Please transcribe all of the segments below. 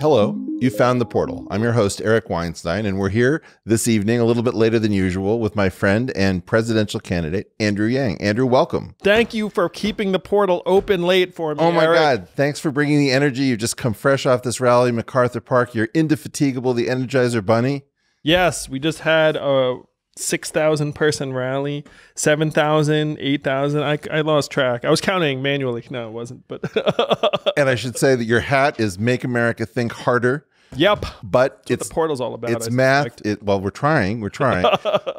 Hello, you found the portal. I'm your host, Eric Weinstein, and we're here this evening, a little bit later than usual, with my friend and presidential candidate, Andrew Yang. Andrew, welcome. Thank you for keeping the portal open late for me, Oh my Eric. God, thanks for bringing the energy. You've just come fresh off this rally in MacArthur Park. You're indefatigable, the Energizer Bunny. Yes, we just had a 6,000 person rally, 7,000, 8,000. I lost track. I was counting manually. No, it wasn't. But And I should say that your hat is Make America Think Harder. Yep. But That's what the portal's all about. It's math. Well, we're trying.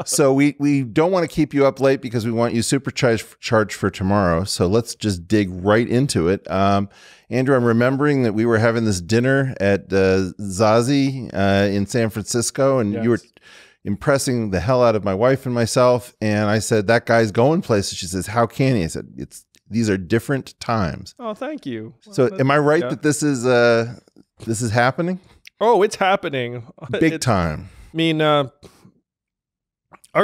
So we don't want to keep you up late because we want you supercharged for tomorrow. So let's just dig right into it. Andrew, I'm remembering that we were having this dinner at Zazie in San Francisco, and Yes. you were impressing the hell out of my wife and myself. And I said, that guy's going places. She says, how can he? I said, these are different times. Oh, thank you. So am I right that this is happening? Oh, it's happening. Big time. I mean, our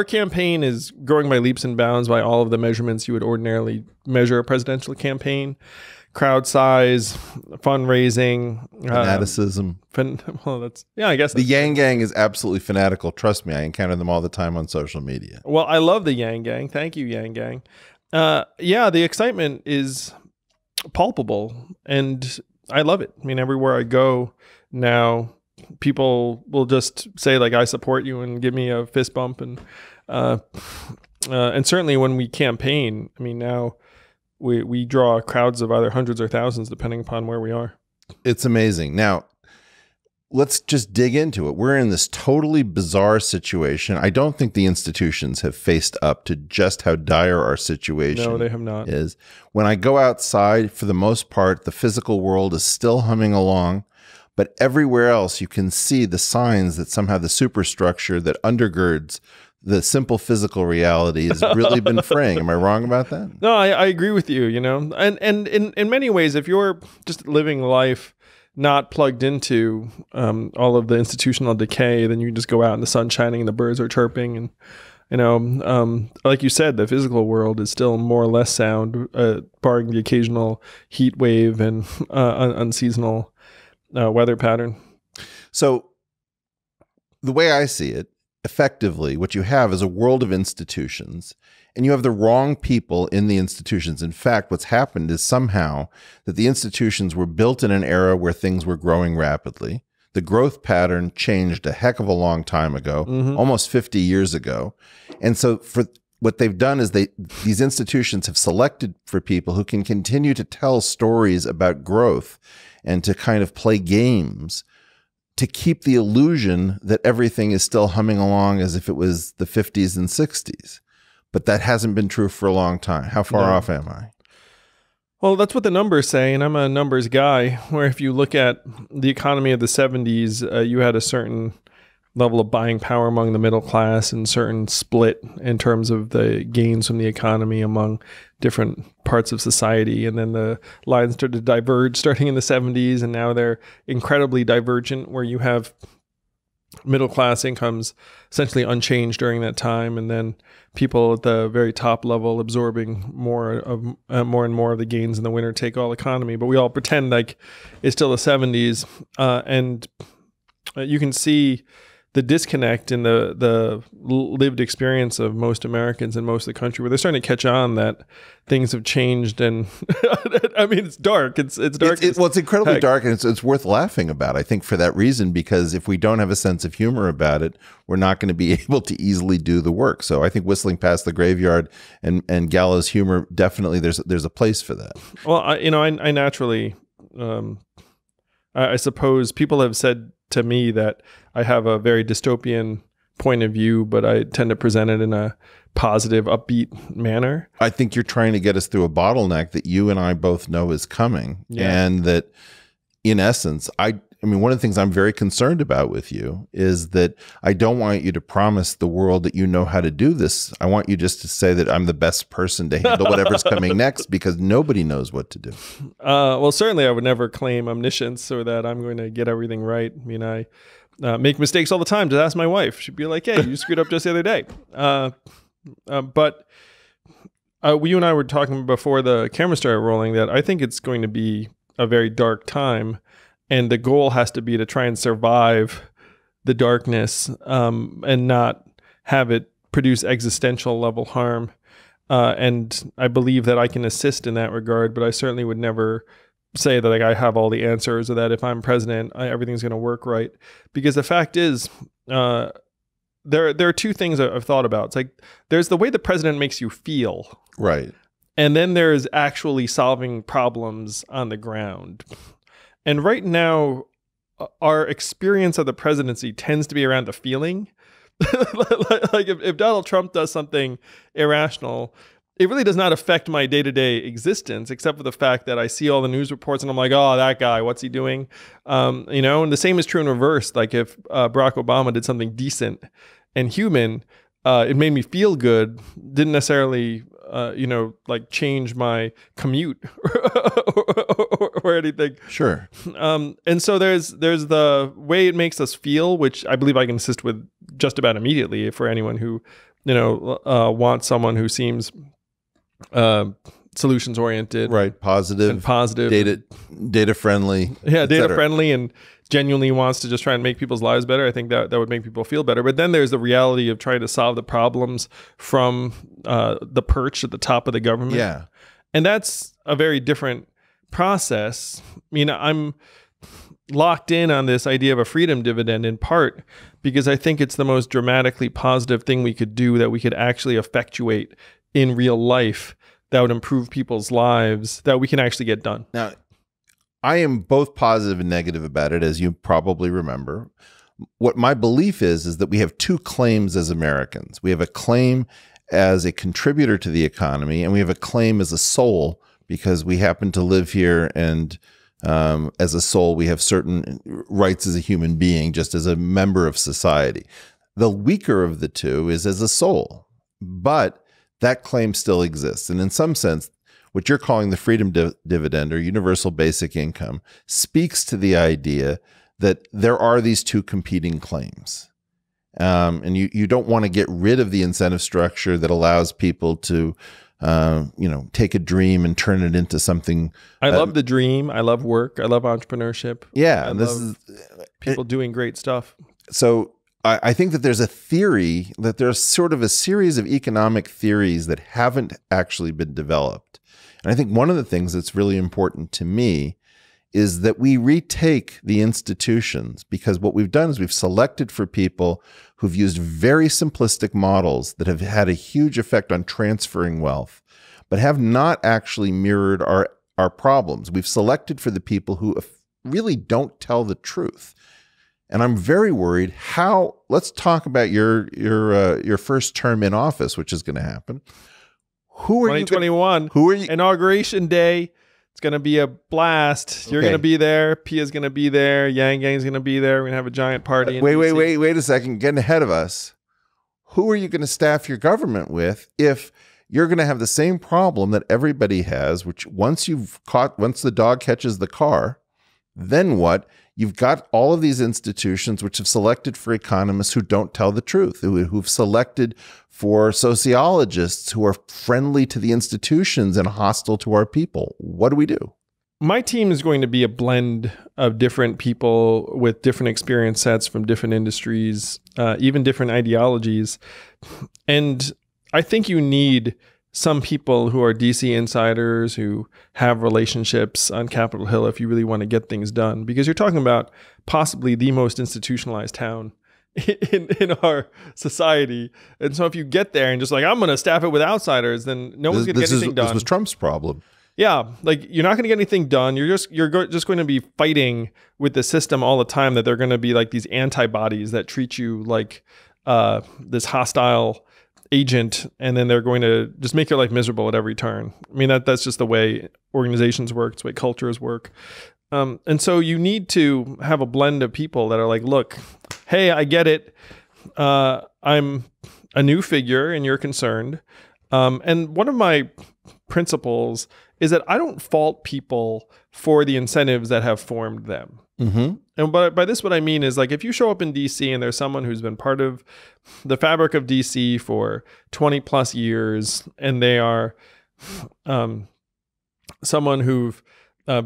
campaign is growing by leaps and bounds by all of the measurements you would ordinarily measure a presidential campaign. Crowd size, fundraising, Fanaticism. I guess the Yang Gang is absolutely fanatical. Trust me, I encounter them all the time on social media. Well, I love the Yang Gang. Thank you, Yang Gang. Yeah, the excitement is palpable, and I love it. I mean, everywhere I go now, people will just say like, "I support you," and give me a fist bump, and certainly when we campaign, I mean, now we draw crowds of either hundreds or thousands, depending upon where we are. It's amazing. Now, let's just dig into it. We're in this totally bizarre situation. I don't think the institutions have faced up to just how dire our situation No, they have not. is. When I go outside, for the most part, the physical world is still humming along, but everywhere else you can see the signs that somehow the superstructure that undergirds the simple physical reality has really been fraying. Am I wrong about that? No, I agree with you, you know, and in many ways, if you're just living life not plugged into all of the institutional decay, then you just go out in the sun shining and the birds are chirping. And, you know, like you said, the physical world is still more or less sound, barring the occasional heat wave and unseasonal weather pattern. So the way I see it, effectively, what you have is a world of institutions, and you have the wrong people in the institutions. In fact, what's happened is somehow that the institutions were built in an era where things were growing rapidly. The growth pattern changed a heck of a long time ago, almost 50 years ago. And so for what they've done is these institutions have selected for people who can continue to tell stories about growth and to kind of play games to keep the illusion that everything is still humming along as if it was the 50s and 60s. But that hasn't been true for a long time. How far off am I? Well, that's what the numbers say, and I'm a numbers guy, where if you look at the economy of the 70s, you had a certain level of buying power among the middle class and certain split in terms of the gains from the economy among different parts of society. And then the lines started to diverge starting in the 70s, and now they're incredibly divergent, where you have middle class incomes essentially unchanged during that time, and then people at the very top level absorbing more and more of the gains in the winner take all economy. But we all pretend like it's still the 70s, and you can see the disconnect in the lived experience of most Americans and most of the country, where they're starting to catch on that things have changed. And I mean, it's dark. It's dark. Well, it's incredibly dark, and it's worth laughing about, I think, for that reason, because if we don't have a sense of humor about it, we're not going to be able to easily do the work. So I think whistling past the graveyard and gallows humor, definitely there's a place for that. Well, I naturally, I suppose people have said to me that I have a very dystopian point of view, but I tend to present it in a positive, upbeat manner. I think you're trying to get us through a bottleneck that you and I both know is coming. Yeah. And that, in essence, I mean, one of the things I'm very concerned about with you is that I don't want you to promise the world that you know how to do this. I want you just to say that I'm the best person to handle whatever's coming next, because nobody knows what to do. Well, certainly I would never claim omniscience or that I'm going to get everything right. I mean, I make mistakes all the time. Just ask my wife. She'd be like, hey, you screwed up just the other day. But you and I were talking before the camera started rolling that I think it's going to be a very dark time. and the goal has to be to try and survive the darkness, and not have it produce existential level harm. And I believe that I can assist in that regard, but I certainly would never say that like I have all the answers, or that if I'm president, everything's going to work right. Because the fact is, there are two things I've thought about. It's like there's the way the president makes you feel, Right. and then there's actually solving problems on the ground. And right now, our experience of the presidency tends to be around the feeling. Like if Donald Trump does something irrational, it really does not affect my day-to-day existence, except for the fact that I see all the news reports and I'm like, oh, that guy, what's he doing? You know, and the same is true in reverse. Like if Barack Obama did something decent and human, it made me feel good. Didn't necessarily, you know, like change my commute or anything. Sure. And so there's the way it makes us feel, which I believe I can assist with just about immediately for anyone who, you know, wants someone who seems solutions oriented, Right. Positive, data friendly. Yeah, data friendly, and genuinely wants to just try and make people's lives better. I think that would make people feel better. But then there's the reality of trying to solve the problems from the perch at the top of the government. Yeah. And that's a very different process. I mean, I'm locked in on this idea of a freedom dividend in part because I think it's the most dramatically positive thing we could do, that we could actually effectuate in real life, that would improve people's lives, that we can actually get done. Now, I am both positive and negative about it, as you probably remember. What my belief is that we have two claims as Americans. We have a claim as a contributor to the economy, and we have a claim as a soul, because we happen to live here, and as a soul, we have certain rights as a human being, just as a member of society. The weaker of the two is as a soul, but that claim still exists. And in some sense, what you're calling the freedom dividend or universal basic income speaks to the idea that there are these two competing claims. And you don't want to get rid of the incentive structure that allows people to, you know, take a dream and turn it into something. I love the dream. I love work. I love entrepreneurship. Yeah. And this is people doing great stuff. So I think that there's a theory, that there's sort of a series of economic theories that haven't actually been developed. And I think one of the things that's really important to me is that we retake the institutions, because what we've done is we've selected for people who've used very simplistic models that have had a huge effect on transferring wealth, but have not actually mirrored our problems. We've selected for the people who really don't tell the truth. And I'm very worried how, let's talk about your first term in office, which is going to happen. Who are 2021, who are you? Inauguration day. It's going to be a blast. Okay. You're going to be there. Pia's going to be there. Yang Gang's going to be there. We're going to have a giant party. Wait a second. Getting ahead of us. Who are you going to staff your government with if you're going to have the same problem that everybody has, which once the dog catches the car, then what? You've got all of these institutions which have selected for economists who don't tell the truth, who've selected for sociologists who are friendly to the institutions and hostile to our people. What do we do? My team is going to be a blend of different people with different experience sets from different industries, even different ideologies. And I think you need some people who are DC insiders, who have relationships on Capitol Hill if you really want to get things done, because you're talking about possibly the most institutionalized town in our society. And so if you get there and just like, I'm going to staff it with outsiders, then no one's going to get anything done. This was Trump's problem. Yeah, like you're not going to get anything done. You're just going to be fighting with the system all the time, that they're going to be like these antibodies that treat you like this hostile agent, and then they're going to just make your life miserable at every turn. I mean, that's just the way organizations work. It's the way cultures work. And so you need to have a blend of people that are like, look, hey, I get it. I'm a new figure and you're concerned. And one of my principles is that I don't fault people for the incentives that have formed them. Mm-hmm. And by this, what I mean is, like, if you show up in DC and there's someone who's been part of the fabric of DC for 20 plus years, and they are someone who've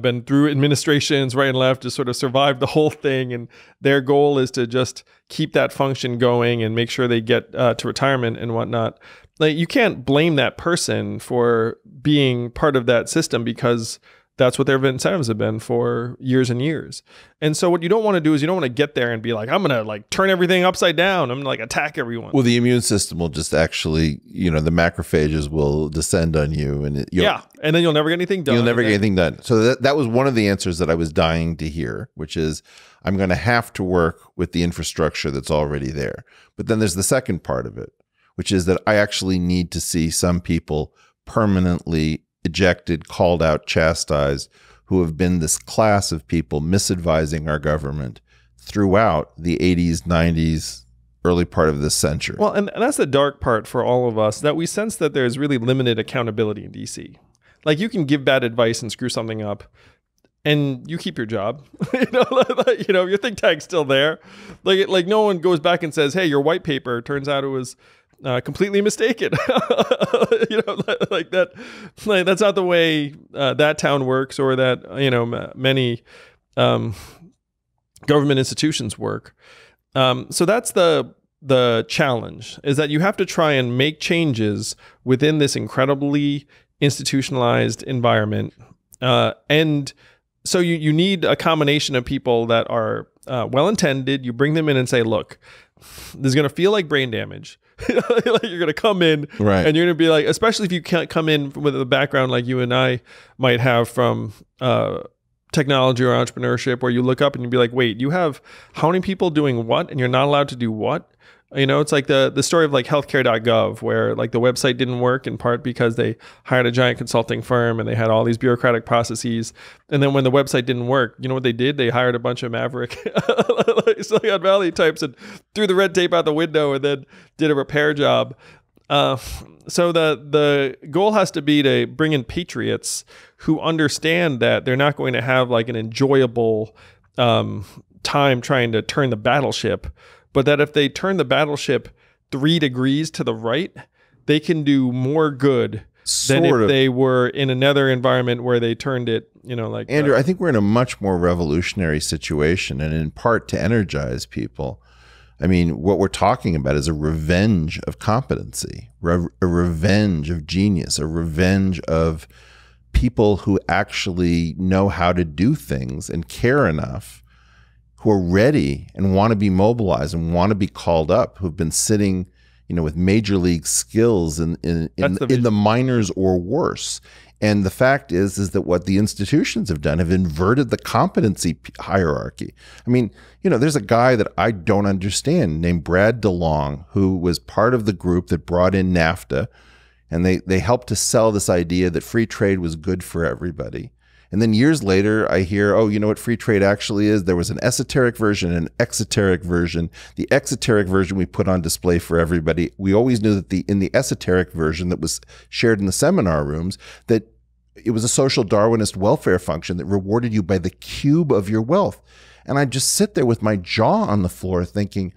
been through administrations right and left to sort of survive the whole thing. And their goal is to just keep that function going and make sure they get to retirement and whatnot. Like, you can't blame that person for being part of that system, because that's what their incentives have been for years and years. And so what you don't want to do is you don't want to get there and be like, I'm going to like turn everything upside down. I'm going to like attack everyone. Well, the immune system will just actually, the macrophages will descend on you. And and then you'll never get anything done. You'll never get anything done. So that was one of the answers that I was dying to hear, which is I'm going to have to work with the infrastructure that's already there. But then there's the second part of it, which is that I actually need to see some people permanently ejected, called out, chastised, who have been this class of people misadvising our government throughout the 80s, 90s, early part of this century. Well, and that's the dark part for all of us, that we sense that there's really limited accountability in DC. Like, you can give bad advice and screw something up, and you keep your job. Your think tank's still there. Like no one goes back and says, hey, your white paper, turns out it was completely mistaken. Like that. Like, that's not the way that town works, or that many government institutions work. So that's the challenge, is that you have to try and make changes within this incredibly institutionalized environment, and so you need a combination of people that are well-intended. You bring them in and say, look, this is going to feel like brain damage. Like, you're going to come in, right, and you're going to be like, especially if you can't come in with a background like you and I might have from technology or entrepreneurship, where you look up and you be like, wait, you have how many people doing what, and you're not allowed to do what? It's like the story of like healthcare.gov, where like the website didn't work in part because they hired a giant consulting firm and they had all these bureaucratic processes. And then when the website didn't work, you know what they did? They hired a bunch of maverick Silicon Valley types and threw the red tape out the window and then did a repair job. So the goal has to be to bring in patriots who understand that they're not going to have like an enjoyable time trying to turn the battleship, but that if they turn the battleship 3 degrees to the right, they can do more good than if they were in another environment where they turned it, like Andrew, I think we're in a much more revolutionary situation, and in part to energize people. I mean, what we're talking about is a revenge of competency, a revenge of genius, a revenge of people who actually know how to do things and care enough, who are ready and want to be mobilized and want to be called up, who've been sitting, with major league skills in the minors or worse. And the fact is that what the institutions have done have inverted the competency hierarchy. I mean, there's a guy that I don't understand named Brad DeLong, who was part of the group that brought in NAFTA, and they helped to sell this idea that free trade was good for everybody. And then years later, I hear, oh, you know what free trade actually is? There was an esoteric version and an exoteric version. The exoteric version we put on display for everybody. We always knew that in the esoteric version that was shared in the seminar rooms, that it was a social Darwinist welfare function that rewarded you by the cube of your wealth. And I just sit there with my jaw on the floor thinking,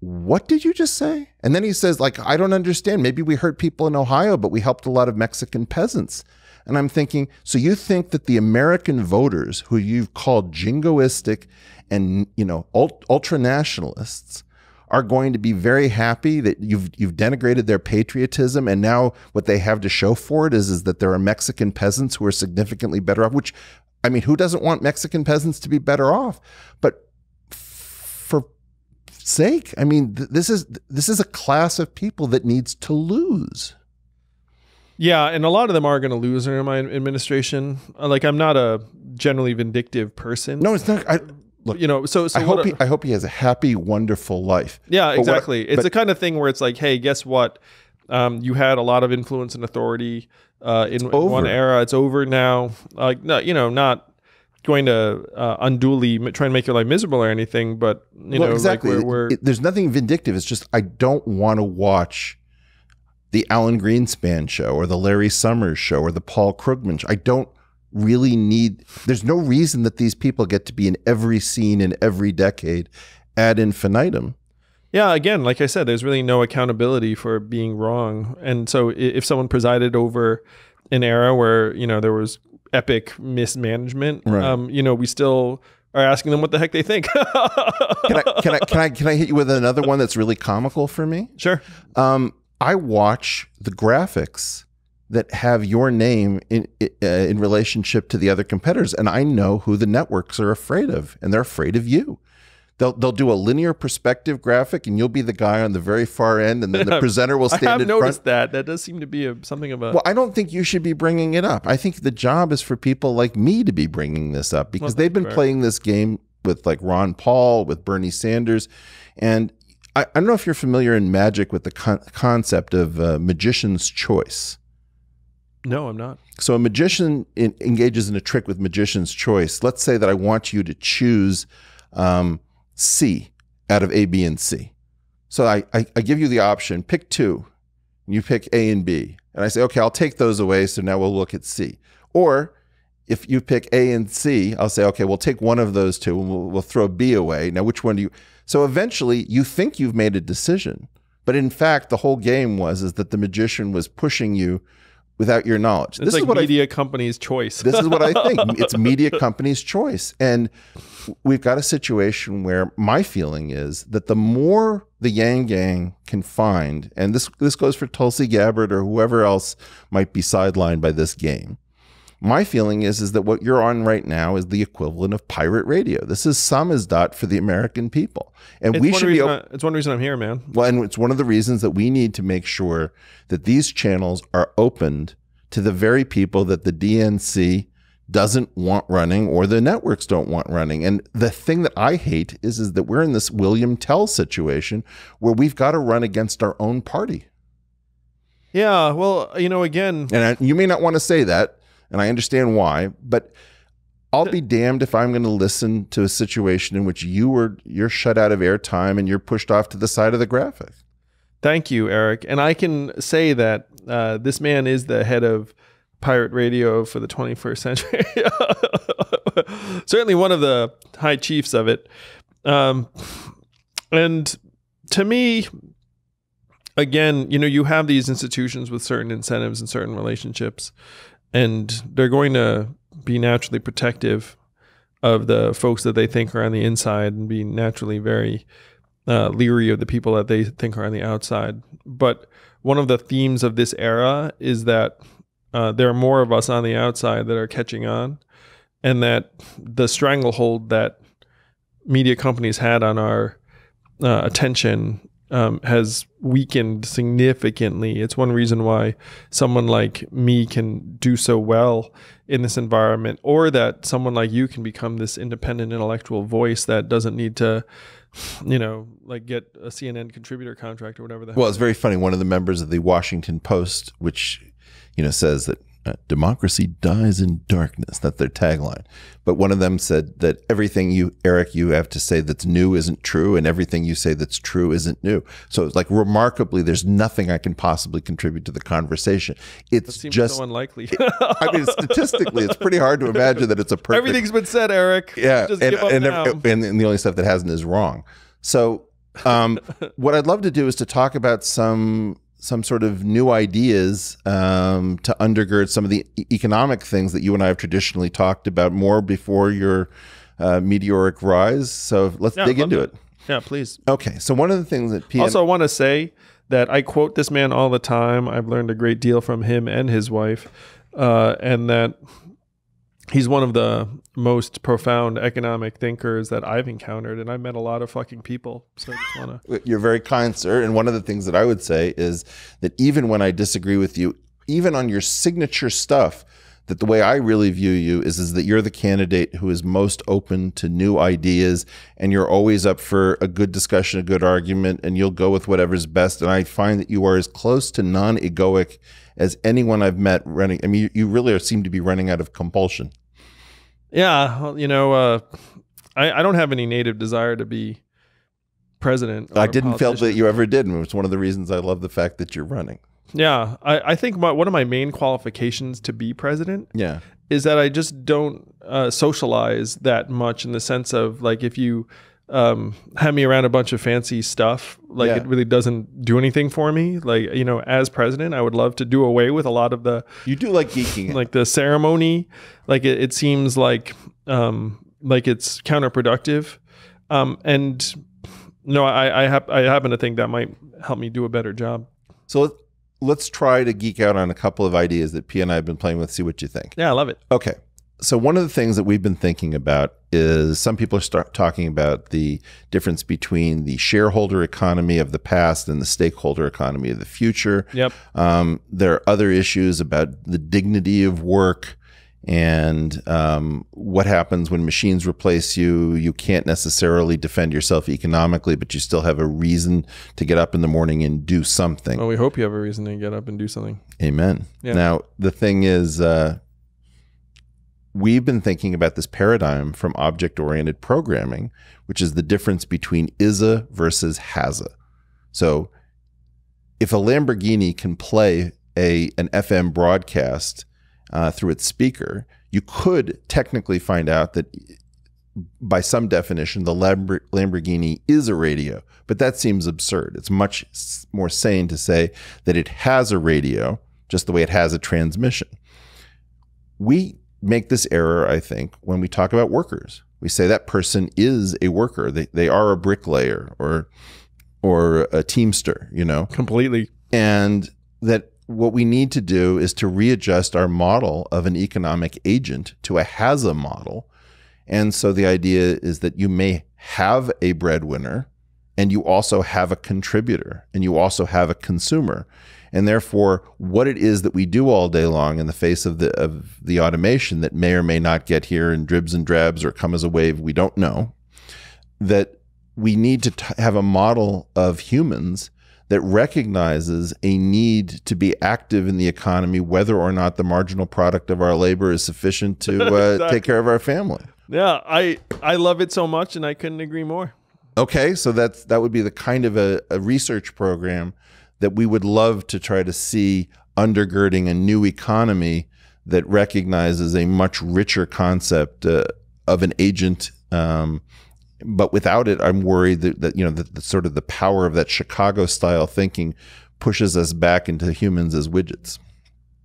what did you just say? And then he says, like, I don't understand. Maybe we hurt people in Ohio, but we helped a lot of Mexican peasants. And I'm thinking, so you think that the American voters, who you've called jingoistic and, ultra nationalists, are going to be very happy that you've denigrated their patriotism, and now what they have to show for it is that there are Mexican peasants who are significantly better off, which, I mean, who doesn't want Mexican peasants to be better off? But for sake, I mean, this is a class of people that needs to lose. Yeah, and a lot of them are going to lose under my administration. Like, I'm not a generally vindictive person. No, it's not. Look, I hope he has a happy, wonderful life. Yeah, exactly. It's the kind of thing where it's like, hey, guess what? You had a lot of influence and authority in one era. It's over now. Like, not going to unduly try and make your life miserable or anything, but exactly. Like there's nothing vindictive. It's just I don't want to watch the Alan Greenspan show or the Larry Summers show or the Paul Krugman show. I don't really need, there's no reason that these people get to be in every scene in every decade ad infinitum. Yeah, again, like I said, there's really no accountability for being wrong. And so if someone presided over an era where, there was epic mismanagement, Right. we still are asking them what the heck they think. Can I hit you with another one that's really comical for me? Sure. I watch the graphics that have your name in relationship to the other competitors, and I know who the networks are afraid of, and they're afraid of you. They'll do a linear perspective graphic, and you'll be the guy on the very far end, and then the presenter will stand in front. I have noticed that. That does seem to be something of a... Well, I don't think you should be bringing it up. I think the job is for people like me to be bringing this up, because they've been playing this game with like Ron Paul, with Bernie Sanders, and I don't know if you're familiar in magic with the concept of magician's choice. No, I'm not. So a magician engages in a trick with magician's choice. Let's say that I want you to choose C out of A, B, and C. So I give you the option, pick two. And you pick A and B. And I say, okay, I'll take those away, so now we'll look at C. Or if you pick A and C, I'll say, okay, we'll take one of those two and we'll throw B away. Now, which one do you... So eventually you think you've made a decision, but in fact, the whole game is that the magician was pushing you without your knowledge. It's like media company's choice. This is what I think. It's media company's choice. And we've got a situation where my feeling is that the more the Yang Gang can find, and this goes for Tulsi Gabbard or whoever else might be sidelined by this game, my feeling is that what you're on right now is the equivalent of pirate radio. This is samizdat for the American people. And we should be... It's one reason I'm here, man. Well, and it's one of the reasons that we need to make sure that these channels are opened to the very people that the DNC doesn't want running, or the networks don't want running. And the thing that I hate is that we're in this William Tell situation where we've got to run against our own party. Yeah, well, again... And you may not want to say that, and I understand why, but I'll be damned if I'm going to listen to a situation in which you're shut out of airtime and you're pushed off to the side of the graphic. Thank you, Eric. And I can say that this man is the head of pirate radio for the 21st century. Certainly one of the high chiefs of it. And to me, again, you have these institutions with certain incentives and certain relationships, and they're going to be naturally protective of the folks that they think are on the inside and be naturally very leery of the people that they think are on the outside. But one of the themes of this era is that there are more of us on the outside that are catching on, and that the stranglehold that media companies had on our attention has weakened significantly. It's one reason why someone like me can do so well in this environment, or that someone like you can become this independent intellectual voice that doesn't need to, like get a CNN contributor contract or whatever the hell. Well, it's very funny. One of the members of the Washington Post, which, says that democracy dies in darkness. That's their tagline. But one of them said that everything Eric, you have to say that's new isn't true, and everything you say that's true isn't new. So it's like, remarkably, there's nothing I can possibly contribute to the conversation. It's just so unlikely. I mean, statistically, it's pretty hard to imagine that it's a perfect... Everything's been said, Eric. Yeah, just give up now. And the only stuff that hasn't is wrong. So what I'd love to do is to talk about some sort of new ideas to undergird some of the economic things that you and I have traditionally talked about more before your meteoric rise. So let's dig into it. Yeah, please. Okay. So one of the things that Also, I want to say that I quote this man all the time. I've learned a great deal from him and his wife, and that he's one of the most profound economic thinkers that I've encountered, and I've met a lot of fucking people. So I just want to... You're very kind, sir. And one of the things that I would say is that even when I disagree with you, even on your signature stuff, that the way I really view you is that you're the candidate who is most open to new ideas, and you're always up for a good discussion, a good argument, and you'll go with whatever's best. And I find that you are as close to non-egoic as anyone I've met running. I mean, you really seem to be running out of compulsion. Yeah, well, I don't have any native desire to be president. I didn't feel that you ever did, and it's one of the reasons I love the fact that you're running. Yeah, I think one of my main qualifications to be president is that I just don't socialize that much, in the sense of, like, if you hand me around a bunch of fancy stuff. Like Yeah. it really doesn't do anything for me. Like, you know, as president, I would love to do away with a lot of the, You do like geeking out. like the ceremony. Like it seems like it's counterproductive. And no, I happen to think that might help me do a better job. So let's try to geek out on a couple of ideas that P and I have been playing with, see what you think. Yeah, I love it. Okay. So one of the things that we've been thinking about is some people are talking about the difference between the shareholder economy of the past and the stakeholder economy of the future. Yep. There are other issues about the dignity of work and what happens when machines replace you. You can't necessarily defend yourself economically, but you still have a reason to get up in the morning and do something. Well, we hope you have a reason to get up and do something. Amen. Yeah. Now, the thing is, we've been thinking about this paradigm from object-oriented programming, which is the difference between is-a versus has-a. So if a Lamborghini can play an FM broadcast through its speaker, you could technically find out that by some definition, the Lamborghini is a radio, but that seems absurd. It's much more sane to say that it has a radio, just the way it has a transmission. We make this error, I think, when we talk about workers. We say that person is a worker. They are a bricklayer or a teamster, you know. Completely. And that what we need to do is to readjust our model of an economic agent to a has-a model. And so the idea is that you may have a breadwinner and you also have a contributor and you also have a consumer. And therefore, what it is that we do all day long in the face of the automation that may or may not get here in dribs and drabs or come as a wave, we don't know, that we need to have a model of humans that recognizes a need to be active in the economy, whether or not the marginal product of our labor is sufficient to Exactly. take care of our family. Yeah, I love it so much, and I couldn't agree more. Okay, so that would be the kind of a research program that we would love to try to see undergirding a new economy that recognizes a much richer concept of an agent. But without it, I'm worried that you know, the sort of the power of that Chicago style thinking pushes us back into humans as widgets.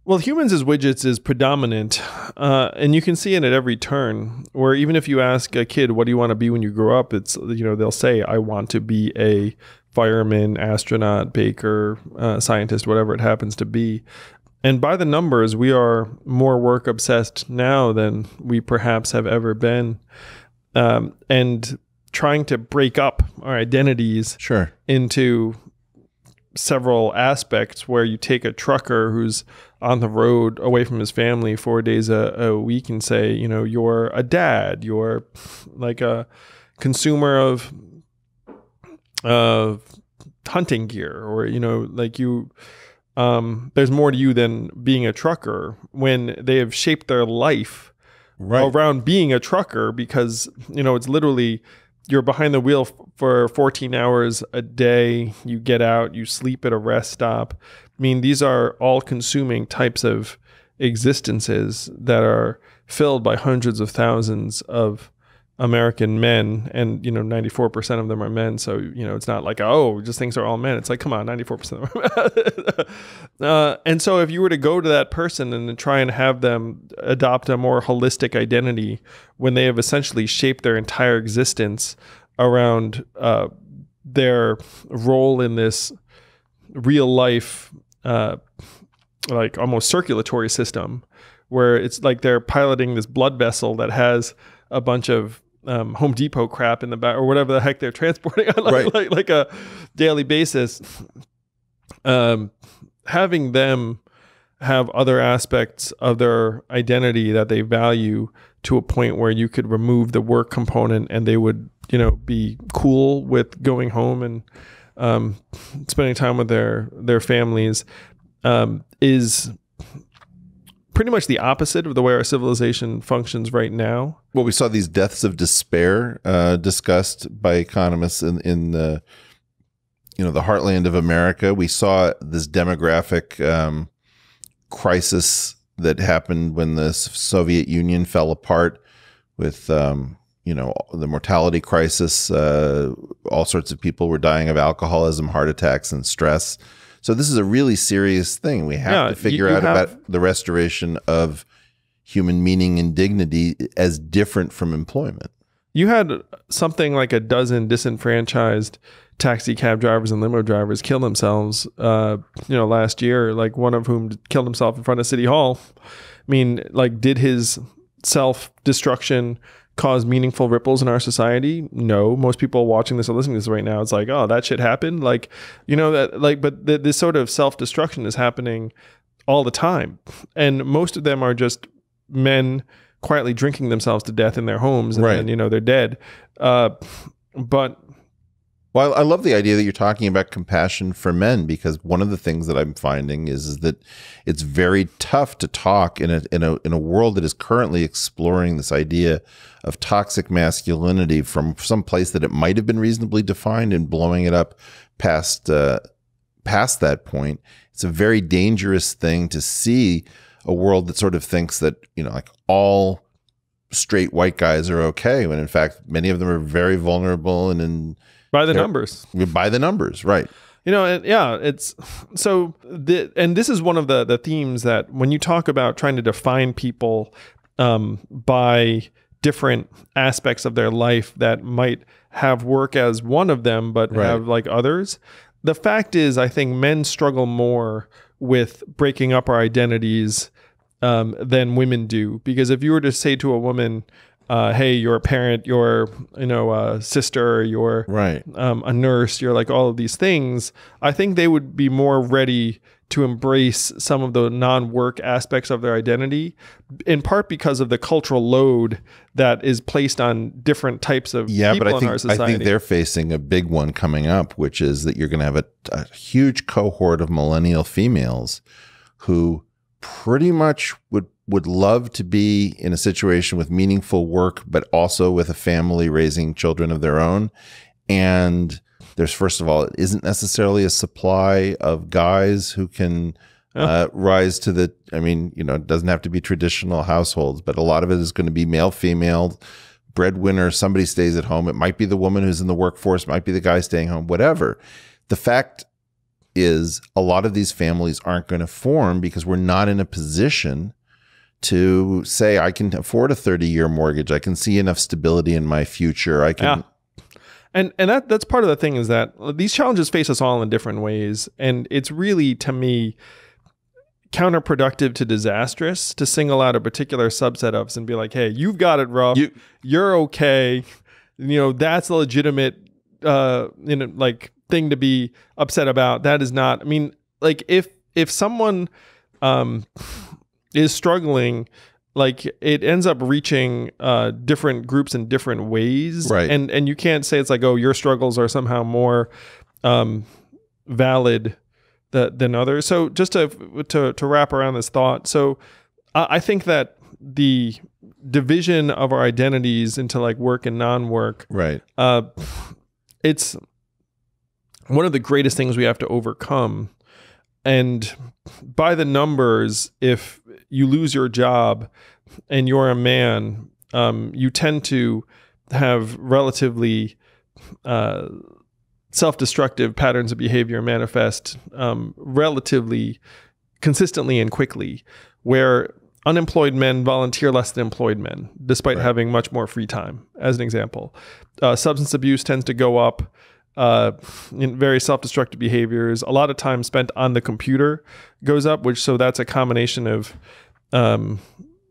Well, humans as widgets is predominant, and you can see it at every turn, where even if you ask a kid, what do you want to be when you grow up? It's, you know, they'll say, I want to be a fireman, astronaut, baker, scientist, whatever it happens to be. And by the numbers, we are more work obsessed now than we perhaps have ever been. And trying to break up our identities Sure. into several aspects, where you take a trucker who's on the road away from his family 4 days a week and say, you know, you're a dad, you're like a consumer of hunting gear, or, you know, like you, there's more to you than being a trucker, when they have shaped their life around being a trucker, because, you know, it's literally, you're behind the wheel for 14 hours a day. You get out, you sleep at a rest stop. I mean, these are all consuming types of existences that are filled by hundreds of thousands of American men, and, you know, 94% of them are men. So, you know, it's not like, oh, just things are all men. It's like, come on, 94% of them. And so if you were to go to that person and then try and have them adopt a more holistic identity, when they have essentially shaped their entire existence around their role in this real life, like almost circulatory system, where it's like they're piloting this blood vessel that has a bunch of Home Depot crap in the back, or whatever the heck they're transporting on like a daily basis. Having them have other aspects of their identity that they value to a point where you could remove the work component and they would, you know, be cool with going home and spending time with their families is pretty much the opposite of the way our civilization functions right now. Well, we saw these deaths of despair discussed by economists in the, you know, the heartland of America. We saw this demographic crisis that happened when the Soviet Union fell apart, with you you know, the mortality crisis. All sorts of people were dying of alcoholism, heart attacks, and stress. So this is a really serious thing. We have to figure out about the restoration of human meaning and dignity as different from employment. You had something like a dozen disenfranchised taxi cab drivers and limo drivers kill themselves, you know, last year, like one of whom killed himself in front of City Hall. I mean, like, did his self-destruction cause meaningful ripples in our society? No. Most people watching this or listening to this right now, it's like, oh, that shit happened. Like, you know, that, like, but this sort of self-destruction is happening all the time. And most of them are just men quietly drinking themselves to death in their homes, and then, you know, they're dead. But well, I love the idea that you're talking about compassion for men, because one of the things that I'm finding is that it's very tough to talk in a world that is currently exploring this idea of toxic masculinity from some place that it might have been reasonably defined and blowing it up past that point. It's a very dangerous thing to see a world that sort of thinks that, you know, like all straight white guys are okay, when in fact many of them are very vulnerable and by the numbers. By the numbers, right. You know, it's so and this is one of the themes that when you talk about trying to define people by different aspects of their life that might have work as one of them, but have like others. The fact is, I think men struggle more with breaking up our identities than women do. Because if you were to say to a woman, hey, you're a parent, you're, you know, a sister, you're a nurse, you're like all of these things, I think they would be more ready to embrace some of the non-work aspects of their identity, in part because of the cultural load that is placed on different types of people in our society. I think they're facing a big one coming up, which is that you're going to have a huge cohort of millennial females who pretty much would love to be in a situation with meaningful work, but also with a family raising children of their own. And there's, first of all, it isn't necessarily a supply of guys who can rise to the, I mean, you know, it doesn't have to be traditional households, but a lot of it is going to be male, female, breadwinner, somebody stays at home. It might be the woman who's in the workforce, might be the guy staying home, whatever. The fact is a lot of these families aren't going to form because we're not in a position to say, I can afford a 30-year mortgage. I can see enough stability in my future. I can. And that's part of the thing, is that these challenges face us all in different ways. And it's really, to me, counterproductive to disastrous to single out a particular subset of us and be like, hey, you've got it rough. You're okay. You know, that's a legitimate, you know, like thing to be upset about. That is not, I mean, like if someone is struggling, like it ends up reaching different groups in different ways. Right. And you can't say it's like, oh, your struggles are somehow more valid than others. So just to wrap around this thought. So I think that the division of our identities into like work and non-work, right. It's one of the greatest things we have to overcome. And by the numbers, if you lose your job and you're a man, you tend to have relatively self-destructive patterns of behavior manifest relatively consistently and quickly, where unemployed men volunteer less than employed men, despite having much more free time, as an example. Substance abuse tends to go up. In very self-destructive behaviors, a lot of time spent on the computer goes up, so that's a combination of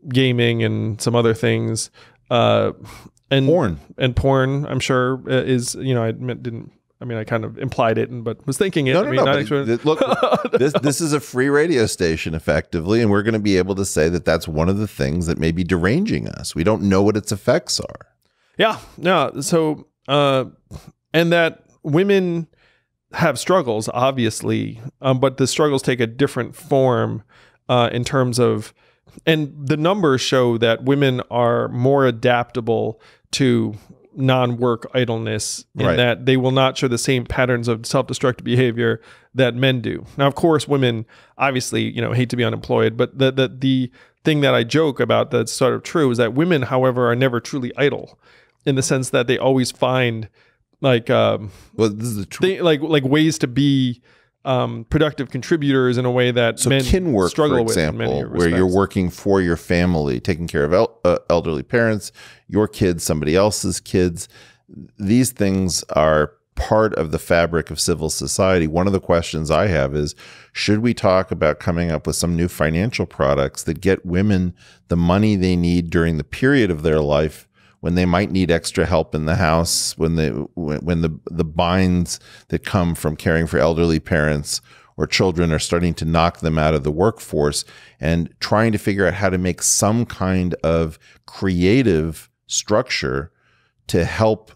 gaming and some other things, and porn, I'm sure is, you know, I kind of implied it, but was thinking it. Look, this is a free radio station effectively, and we're going to be able to say that that's one of the things that may be deranging us. We don't know what its effects are. Yeah. So, and that women have struggles, obviously, but the struggles take a different form in terms of, and the numbers show that women are more adaptable to non-work idleness, in that they will not show the same patterns of self-destructive behavior that men do. Now, of course, women obviously, you know, hate to be unemployed, but the thing that I joke about that's sort of true is that women, however, are never truly idle. in the sense that they always find like Well, this is the like ways to be productive contributors in a way that so men kin work, struggle for with in many example, where you're respects. working for your family, taking care of elderly parents, your kids, somebody else's kids. These things are part of the fabric of civil society. One of the questions I have is, should we talk about coming up with some new financial products that get women the money they need during the period of their life when they might need extra help in the house, when the binds that come from caring for elderly parents or children are starting to knock them out of the workforce, and trying to figure out how to make some kind of creative structure to help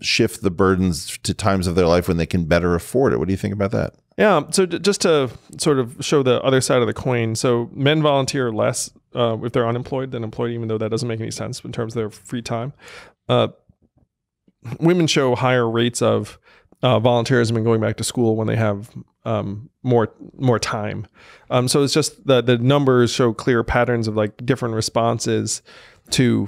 shift the burdens to times of their life when they can better afford it. What do you think about that? Yeah. So just to sort of show the other side of the coin. So men volunteer less if they're unemployed than employed, even though that doesn't make any sense in terms of their free time. Women show higher rates of volunteerism and going back to school when they have more time. So it's just that the numbers show clear patterns of like different responses to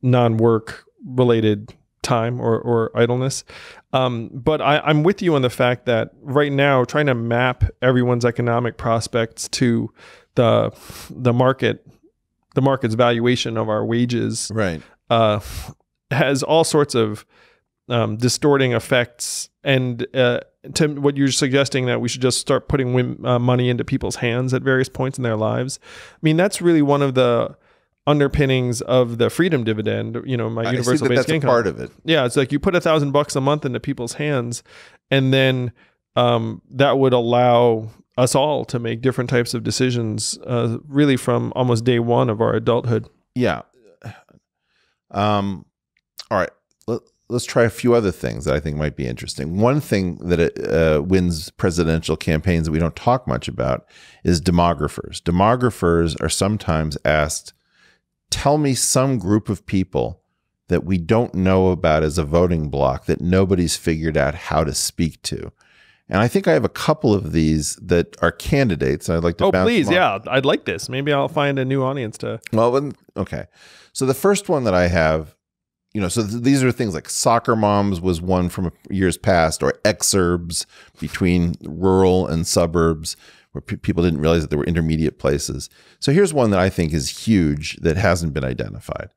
non-work related time or idleness. But I'm with you on the fact that right now, trying to map everyone's economic prospects to the market's valuation of our wages, Right. has all sorts of distorting effects. And to what you're suggesting, that we should just start putting money into people's hands at various points in their lives. I mean, that's really one of the underpinnings of the Freedom Dividend, my universal basic income. That's a part of it. Yeah, it's like you put $1,000 a month into people's hands, and then that would allow us all to make different types of decisions, really from almost day one of our adulthood. Yeah. All right. Let's try a few other things that I think might be interesting. One thing that wins presidential campaigns that we don't talk much about is demographers. Demographers are sometimes asked, tell me some group of people that we don't know about as a voting bloc that nobody's figured out how to speak to. And I think I have a couple of these that are candidates. I'd like to bounce please. them off. Yeah. I'd like this. Maybe I'll find a new audience to. Well, okay. So the first one that I have, so these are things like soccer moms was one from years past, or exurbs between rural and suburbs, where people didn't realize that there were intermediate places. So here's one that I think is huge that hasn't been identified.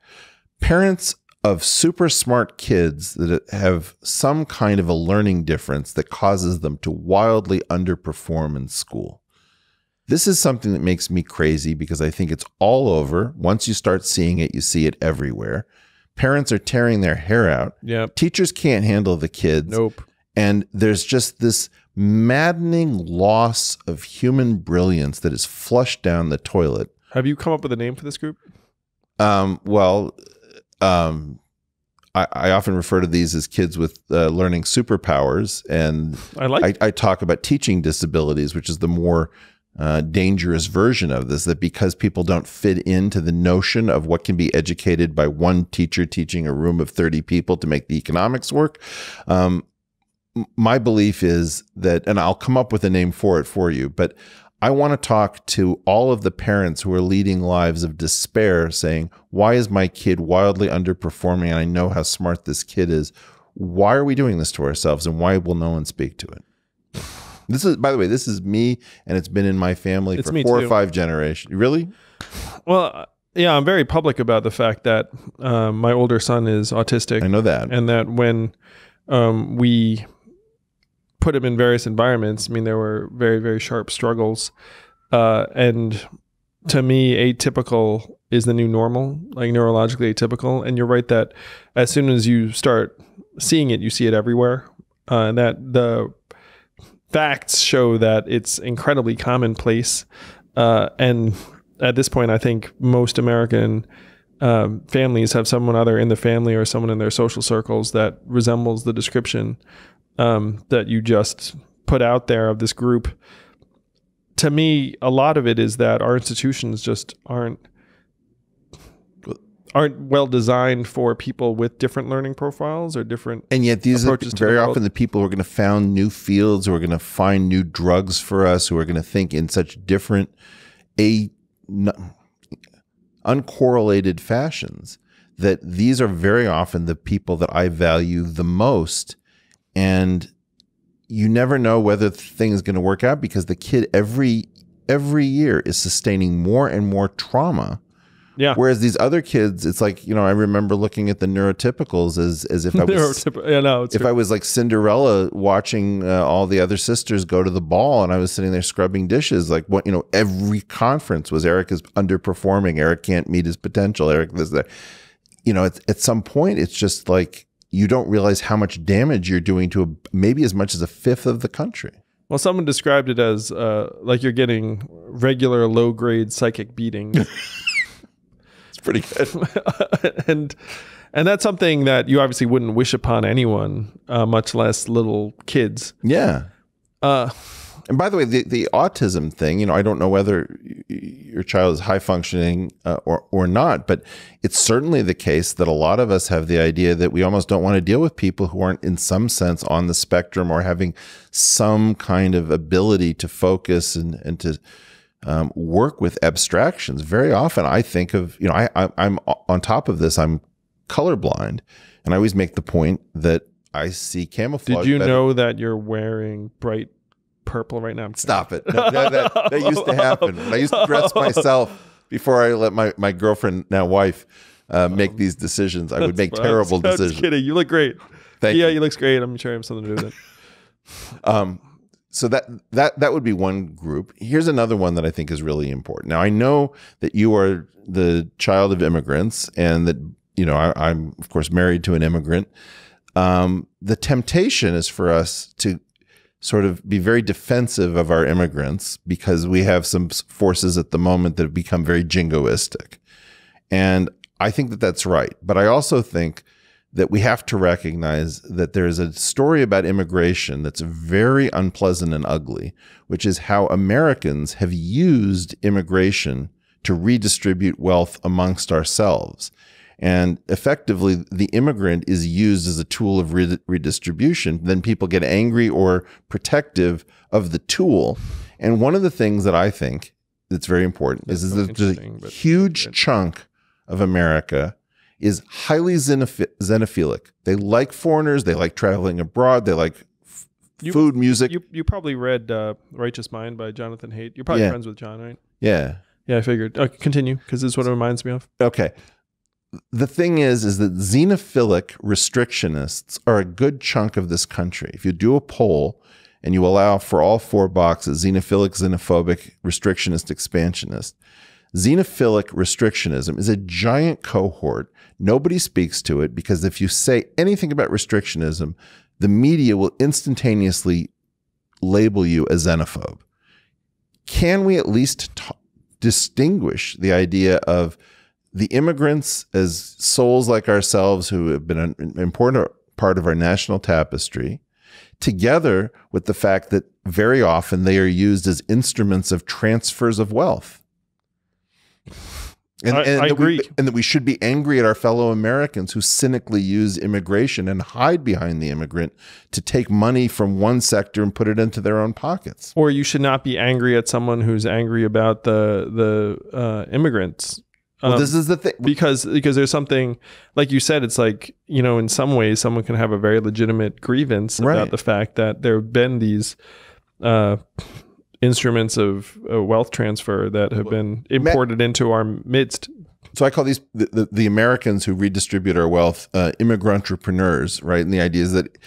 Parents of super smart kids that have some kind of a learning difference that causes them to wildly underperform in school. This is something that makes me crazy because I think it's all over. Once you start seeing it, you see it everywhere. Parents are tearing their hair out. Yep. Teachers can't handle the kids. Nope. And there's just this maddening loss of human brilliance that is flushed down the toilet. Have you come up with a name for this group? I often refer to these as kids with learning superpowers, and I talk about teaching disabilities, which is the more dangerous version of this, that because people don't fit into the notion of what can be educated by one teacher teaching a room of 30 people to make the economics work. My belief is that, and I'll come up with a name for it for you, but I want to talk to all of the parents who are leading lives of despair saying, why is my kid wildly underperforming? And I know how smart this kid is. Why are we doing this to ourselves, and why will no one speak to it? This is, by the way, this is me, and it's been in my family for 4 or 5 generations. Really? Well, yeah, I'm very public about the fact that my older son is autistic. I know that. And that when we put him in various environments, I mean, there were very, very sharp struggles. And to me, atypical is the new normal, like neurologically atypical. And you're right that as soon as you start seeing it, you see it everywhere. And that the facts show that it's incredibly commonplace. And at this point, I think most American families have someone either in the family or someone in their social circles that resembles the description that you just put out there of this group. To me, a lot of it is that our institutions just aren't well designed for people with different learning profiles or different and yet these are approaches to very the world. often the people who are going to found new fields, who are going to find new drugs for us, who are going to think in such different uncorrelated fashions that these are very often the people that I value the most. And you never know whether the thing is going to work out, because the kid every year is sustaining more and more trauma. Yeah. Whereas these other kids, it's like, you know, I remember looking at the neurotypicals as if I was, if I was like Cinderella watching all the other sisters go to the ball, and I was sitting there scrubbing dishes. Like, what, you know, every conference was Eric is underperforming. Eric can't meet his potential. Eric this, that. You know, at some point, it's just like you don't realize how much damage you're doing to maybe as much as a fifth of the country. Well, someone described it as like you're getting regular low-grade psychic beatings. Pretty good. and that's something that you obviously wouldn't wish upon anyone, much less little kids. Yeah. And by the way, the autism thing, you know, I don't know whether your child is high functioning or not, but it's certainly the case that a lot of us have the idea that we almost don't want to deal with people who aren't in some sense on the spectrum or having some kind of ability to focus and to work with abstractions. Very often I think of, you know, I'm on top of this, I'm colorblind, and I always make the point that I see camouflage. Did you know that you're wearing bright purple right now? Stop it. No, that used to happen. I used to dress myself before I let my girlfriend, now wife, make these decisions. I would make terrible decisions. I'm just kidding. You look great. Thank you. Yeah, you look great. I'm sure I have something to do with it. So that would be one group. Here's another one that I think is really important. Now, I know that you are the child of immigrants, and that, you know, I'm of course married to an immigrant. The temptation is for us to sort of be very defensive of our immigrants, because we have some forces at the moment that have become very jingoistic. And I think that that's right. But I also think that we have to recognize that there's a story about immigration that's very unpleasant and ugly, which is how Americans have used immigration to redistribute wealth amongst ourselves. And effectively, the immigrant is used as a tool of redistribution. Then people get angry or protective of the tool. And one of the things that I think that's very important is that there's a huge chunk of America is highly xenophilic. They like foreigners. They like traveling abroad. They like food, music. You probably read Righteous Mind by Jonathan Haidt. You're probably friends with John, right? Yeah. Yeah, I figured. Continue, because this is what it reminds me of. Okay. The thing is that xenophilic restrictionists are a good chunk of this country. If you do a poll and you allow for all four boxes, xenophilic, xenophobic, restrictionist, expansionist, xenophilic restrictionism is a giant cohort. Nobody speaks to it, because if you say anything about restrictionism, the media will instantaneously label you a xenophobe. Can we at least distinguish the idea of the immigrants as souls like ourselves who have been an important part of our national tapestry, together with the fact that very often they are used as instruments of transfers of wealth? And I agree. And that we should be angry at our fellow Americans who cynically use immigration and hide behind the immigrant to take money from one sector and put it into their own pockets. Or you should not be angry at someone who's angry about the immigrants. Well, this is the thing. Because there's something, like you said, it's like, you know, in some ways someone can have a very legitimate grievance about the fact that there have been these instruments of wealth transfer that have been imported into our midst. So I call these the Americans who redistribute our wealth immigrant-entrepreneurs, right? And the idea is that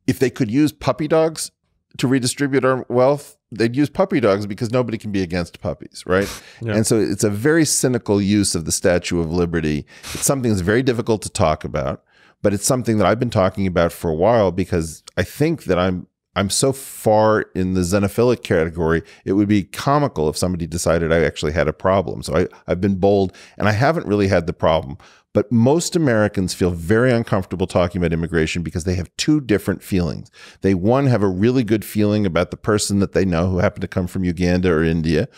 if they could use puppy dogs to redistribute our wealth, they'd use puppy dogs, because nobody can be against puppies, right? Yeah. And so it's a very cynical use of the Statue of Liberty. It's something that's very difficult to talk about, but it's something that I've been talking about for a while, because I think that I'm so far in the xenophilic category, it would be comical if somebody decided I actually had a problem. So I've been bold, and I haven't really had the problem. But most Americans feel very uncomfortable talking about immigration because they have two different feelings. They, one, have a really good feeling about the person that they know who happened to come from Uganda or India,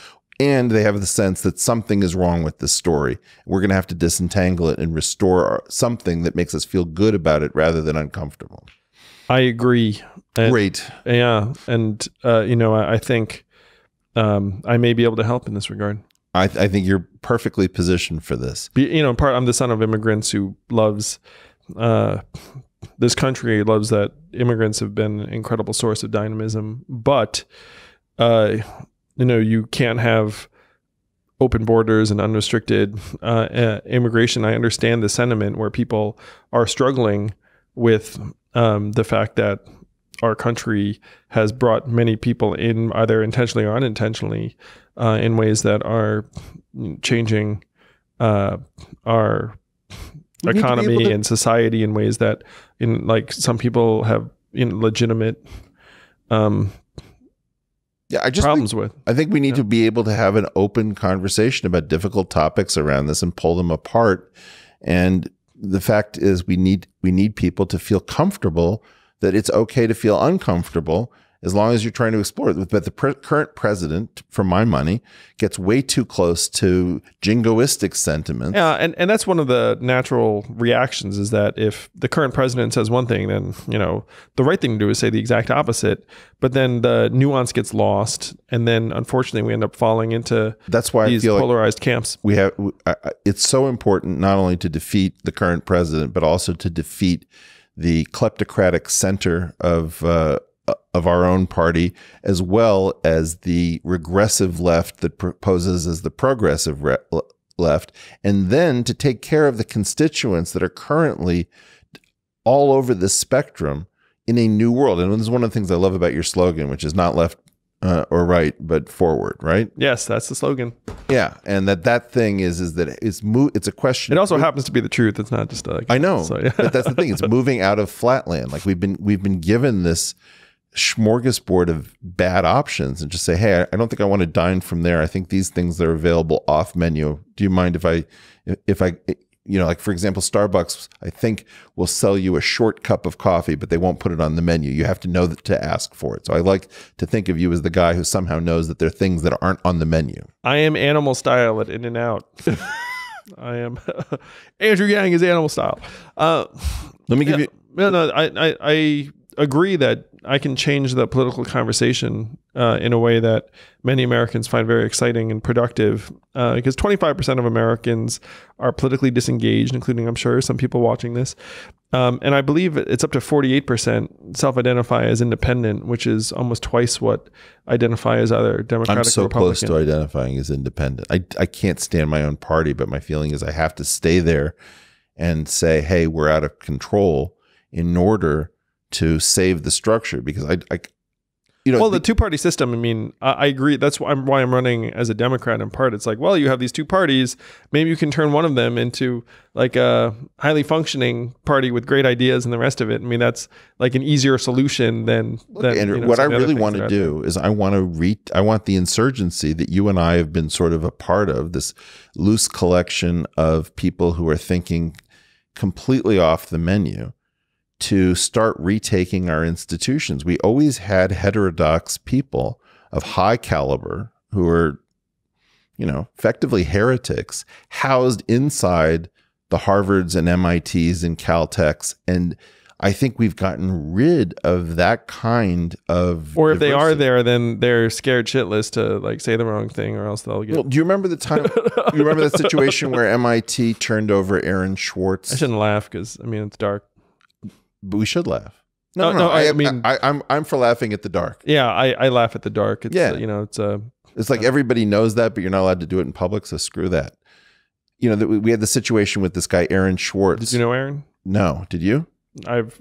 and they have the sense that something is wrong with this story. We're going to have to disentangle it and restore something that makes us feel good about it rather than uncomfortable. I agree. Great. Yeah. And, you know, I think I may be able to help in this regard. I think you're perfectly positioned for this. You know, I'm the son of immigrants who loves this country, loves that immigrants have been an incredible source of dynamism. But, you know, you can't have open borders and unrestricted immigration. I understand the sentiment where people are struggling with the fact that our country has brought many people in, either intentionally or unintentionally, in ways that are changing our economy and society in ways that, in like, some people have legitimate problems with. I think we need to be able to have an open conversation about difficult topics around this and pull them apart. And the fact is, we need people to feel comfortable that it's okay to feel uncomfortable, as long as you're trying to explore it. But the current president, for my money, gets way too close to jingoistic sentiments. Yeah, and that's one of the natural reactions, is that if the current president says one thing, then, you know, the right thing to do is say the exact opposite. But then the nuance gets lost, and then unfortunately we end up falling into these polarized camps. It's so important not only to defeat the current president, but also to defeat the kleptocratic center of our own party, as well as the regressive left that poses as the progressive left, and then to take care of the constituents that are currently all over the spectrum in a new world. And this is one of the things I love about your slogan, which is not left or right, but forward, right? Yes, that's the slogan. Yeah, and that thing is that it's a question. It also happens to be the truth. It's not just I know, so, yeah. But that's the thing. It's moving out of flatland. Like we've been given this smorgasbord of bad options, and just say, hey, I don't think I want to dine from there. I think these things that are available off menu. Do you mind if I you know, like, for example, Starbucks, I think, will sell you a short cup of coffee, but they won't put it on the menu. You have to know to ask for it. So I like to think of you as the guy who somehow knows that there are things that aren't on the menu. I am animal style at In-N-Out. I am Andrew Yang is animal style. Let me give you. No, I agree that I can change the political conversation in a way that many Americans find very exciting and productive, because 25% of Americans are politically disengaged, including, I'm sure, some people watching this. And I believe it's up to 48% self-identify as independent, which is almost twice what identify as either Democratic or Republican. I'm so close to identifying as independent. I can't stand my own party, but my feeling is I have to stay there and say, hey, we're out of control, in order to save the structure. Because well, the two-party system, I mean, I agree. That's why I'm running as a Democrat in part. It's like, well, you have these two parties. Maybe you can turn one of them into like a highly functioning party with great ideas, and the rest of it. I mean, that's like an easier solution than Andrew, what I really want to do is I want the insurgency that you and I have been sort of a part of, this loose collection of people who are thinking completely off the menu, to start retaking our institutions. We always had heterodox people of high caliber who are, you know, effectively heretics, housed inside the Harvards and MITs and Caltechs. And I think we've gotten rid of that kind of Or if diversity. They are there, then they're scared shitless to like say the wrong thing, or else they'll get... Well, do you remember the time, you remember that situation where MIT turned over Aaron Swartz? I shouldn't laugh because, I mean, it's dark. But we should laugh. No. I mean, I'm for laughing at the dark. Yeah, I laugh at the dark. It's, yeah, you know, it's like everybody knows that, but you're not allowed to do it in public. So screw that. You know, we had the situation with this guy Aaron Swartz. Did you know Aaron? No, did you?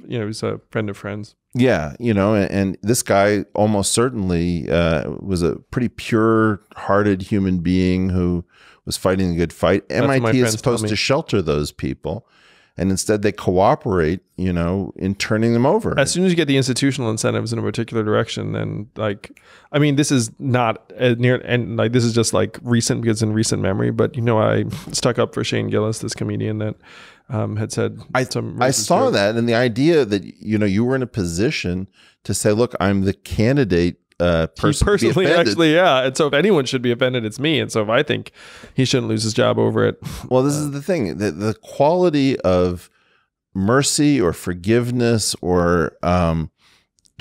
He's a friend of friends. Yeah, you know, and this guy almost certainly was a pretty pure-hearted human being who was fighting a good fight. MIT is supposed to shelter those people. And instead they cooperate, you know, in turning them over. As soon as you get the institutional incentives in a particular direction, then like, I mean, this is not near, and like, this is just like recent, because in recent memory, but you know, I stuck up for Shane Gillis, this comedian that had said I saw that, and the idea that, you know, you were in a position to say, look, I'm the candidate personally, actually, yeah. And so if anyone should be offended, it's me. And so if I think he shouldn't lose his job over it. Well, this is the thing. The quality of mercy or forgiveness or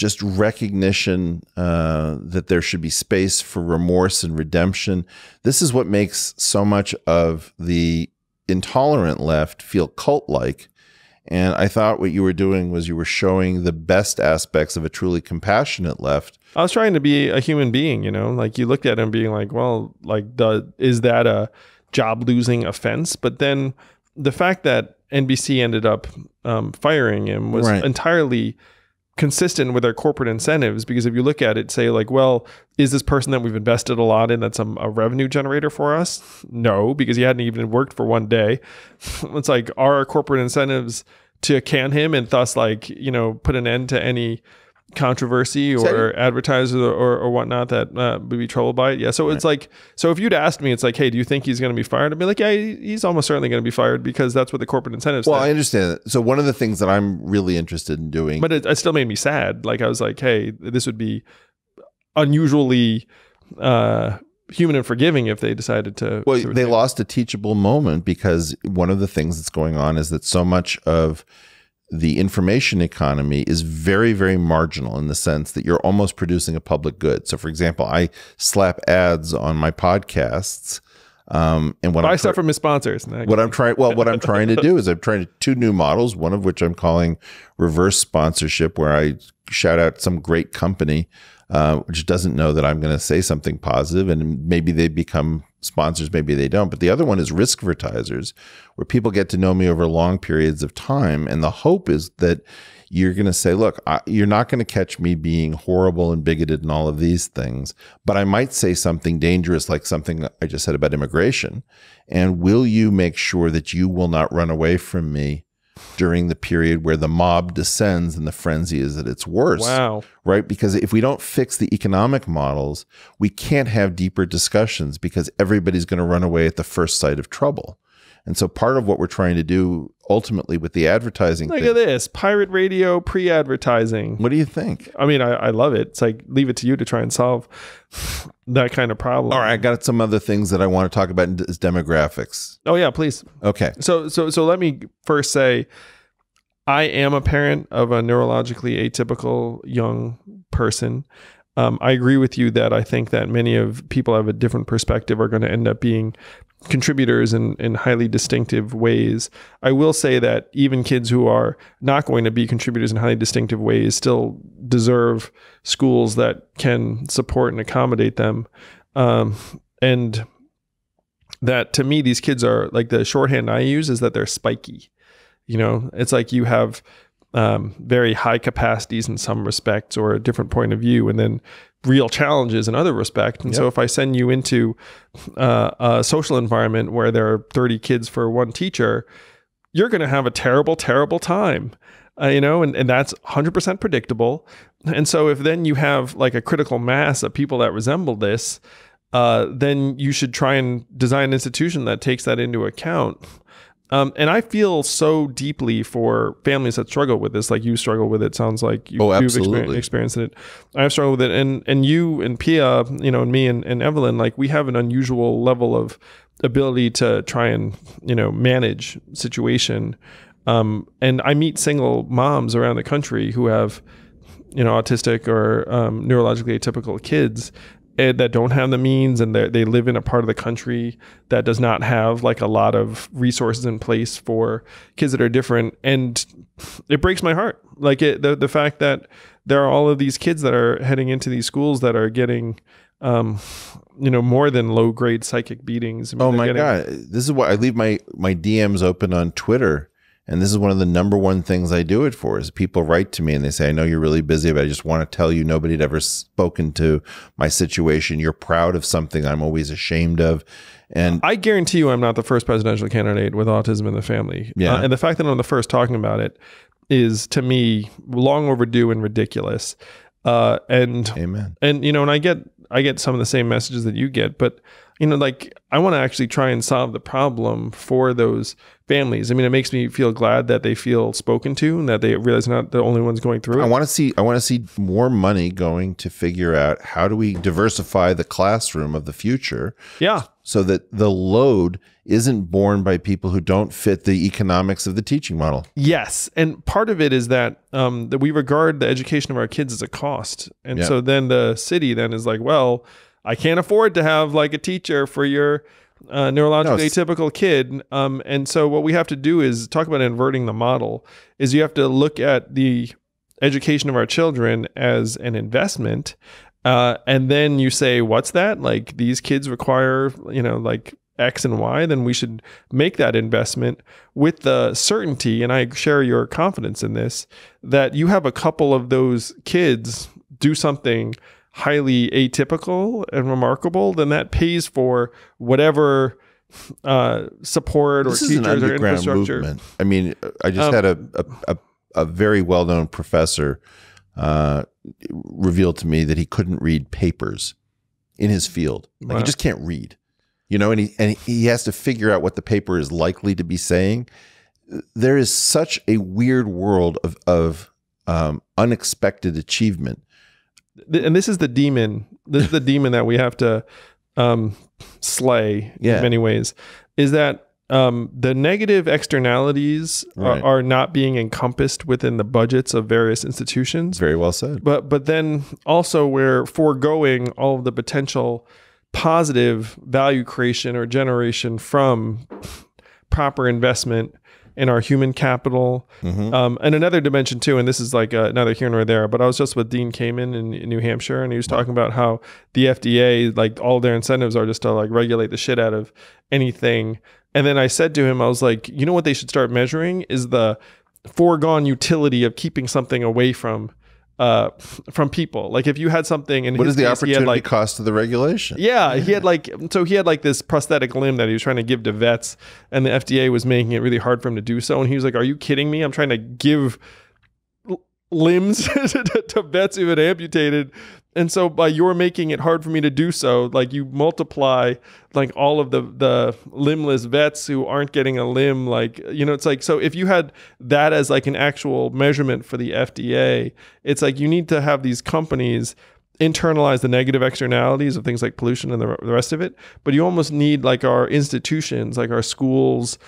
just recognition that there should be space for remorse and redemption. This is what makes so much of the intolerant left feel cult-like. And I thought what you were doing was you were showing the best aspects of a truly compassionate left. I was trying to be a human being, you know, like you looked at him being like, well, like, is that a job losing offense? But then the fact that NBC ended up firing him was entirely consistent with their corporate incentives, because if you look at it, say like, well, is this person that we've invested a lot in that's a revenue generator for us? No, because he hadn't even worked for one day. It's like, are our corporate incentives to can him and thus, like, you know, put an end to any controversy or advertisers or whatnot that would be troubled by it? Yeah. So it's like, so if you'd asked me, it's like, hey, do you think he's going to be fired? I'd be like, yeah, he's almost certainly going to be fired, because that's what the corporate incentives Well, say. I understand that. So one of the things that I'm really interested in doing, but it still made me sad. Like, I was like, hey, this would be unusually human and forgiving if they decided to. Well, they lost a teachable moment, because one of the things that's going on is that so much of the information economy is very, very marginal, in the sense that you're almost producing a public good. So, for example, I slap ads on my podcasts, and when buy stuff from his sponsors. What I'm trying to do is I'm trying to 2 new models. One of which I'm calling reverse sponsorship, where I shout out some great company, which doesn't know that I'm going to say something positive, and maybe they become sponsors, maybe they don't. But the other one is risk advertisers, where people get to know me over long periods of time. And the hope is that you're going to say, look, you're not going to catch me being horrible and bigoted and all of these things, but I might say something dangerous, like something I just said about immigration. And will you make sure that you will not run away from me during the period where the mob descends and the frenzy is at its worst? Wow. Right? Because if we don't fix the economic models, we can't have deeper discussions, because everybody's going to run away at the first sight of trouble. And so part of what we're trying to do ultimately with the advertising Look at this, pirate radio pre-advertising. What do you think? I mean, I love it. It's like, leave it to you to try and solve that kind of problem. All right, I got some other things that I want to talk about is demographics. Oh yeah, please. Okay. So let me first say, I am a parent of a neurologically atypical young person. I agree with you that I think that many of people have a different perspective are going to end up being contributors in highly distinctive ways. I will say that even kids who are not going to be contributors in highly distinctive ways still deserve schools that can support and accommodate them. And that, to me, these kids are, like, the shorthand I use is that they're spiky. You know, it's like you have very high capacities in some respects, or a different point of view, and then real challenges in other respects. And so if I send you into a social environment where there are 30 kids for one teacher, you're going to have a terrible, terrible time, you know, and that's 100% predictable. And so if then you have like a critical mass of people that resemble this, then you should try and design an institution that takes that into account. And I feel so deeply for families that struggle with this, like you struggle with it. Sounds like you've experienced it. I've struggled with it. And you and Pia, you know, and me and Evelyn, like, we have an unusual level of ability to try and, you know, manage situation. And I meet single moms around the country who have, you know, autistic or neurologically atypical kids that don't have the means, and they live in a part of the country that does not have like a lot of resources in place for kids that are different. And it breaks my heart. Like the fact that there are all of these kids that are heading into these schools that are getting, you know, more than low grade psychic beatings. I mean, oh my God. This is why I leave my DMs open on Twitter. And this is one of the #1 things I do it for, is people write to me and they say, I know you're really busy, but I just want to tell you nobody had ever spoken to my situation. You're proud of something I'm always ashamed of. And I guarantee you I'm not the first presidential candidate with autism in the family. Yeah. And the fact that I'm the first talking about it is, to me, long overdue and ridiculous. Amen. And, you know, and I get some of the same messages that you get, but, you know, like, I want to actually try and solve the problem for those families. I mean, it makes me feel glad that they feel spoken to and that they realize they're not the only ones going through it. I want to see more money going to figure out how do we diversify the classroom of the future. Yeah. so that the load isn't borne by people who don't fit the economics of the teaching model. Yes. And part of it is that that we regard the education of our kids as a cost. And so then the city then is like, well, I can't afford to have like a teacher for your neurologically atypical kid. And so what we have to do is talk about inverting the model, is you have to look at the education of our children as an investment. And then you say, what's that? Like, these kids require, you know, like X and Y, then we should make that investment with the certainty, and I share your confidence in this, that you have a couple of those kids do something highly atypical and remarkable, then that pays for whatever support or teachers or infrastructure. Movement. I mean, I just had a very well-known professor revealed to me that he couldn't read papers in his field. Like, he just can't read, you know, and he has to figure out what the paper is likely to be saying. There is such a weird world of unexpected achievement. And this is the demon. This is the demon that we have to slay in many ways, is that the negative externalities are not being encompassed within the budgets of various institutions. Very well said. But then also we're foregoing all of the potential positive value creation or generation from proper investment in our human capital. And another dimension too, and this is like neither here nor there, but I was just with Dean Kamen in New Hampshire, and he was talking about how the FDA, like, all their incentives are just to like regulate the shit out of anything. And then I said to him, I was like, you know what they should start measuring is the foregone utility of keeping something away from people. Like, if you had something in what his is the case, opportunity cost of the regulation? Yeah, he had like this prosthetic limb that he was trying to give to vets, and the FDA was making it really hard for him to do so. And he was like, "Are you kidding me? I'm trying to give limbs to vets who've been amputated, and so by your making it hard for me to do so, like, you multiply like all of the limbless vets who aren't getting a limb, like, you know, it's like, so if you had that as like an actual measurement for the FDA, it's like you need to have these companies internalize the negative externalities of things like pollution and the rest of it, but you almost need like our institutions, like our schools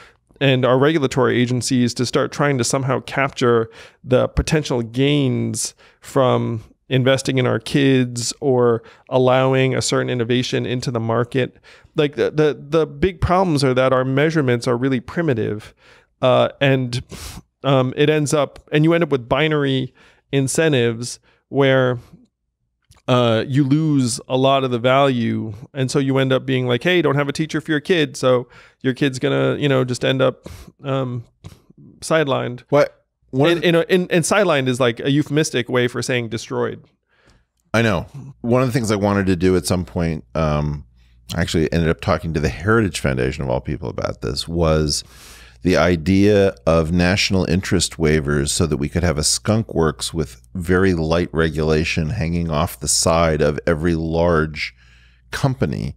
and our regulatory agencies, to start trying to somehow capture the potential gains from investing in our kids or allowing a certain innovation into the market. Like, the big problems are that our measurements are really primitive, and it ends up, and you end up with binary incentives where you lose a lot of the value. And so you end up being like, hey, don't have a teacher for your kid, so your kid's gonna, you know, just end up sidelined. What? And sidelined is like a euphemistic way for saying destroyed. I know. One of the things I wanted to do at some point, I actually ended up talking to the Heritage Foundation of all people about this, was the idea of national interest waivers so that we could have a skunk works with very light regulation hanging off the side of every large company.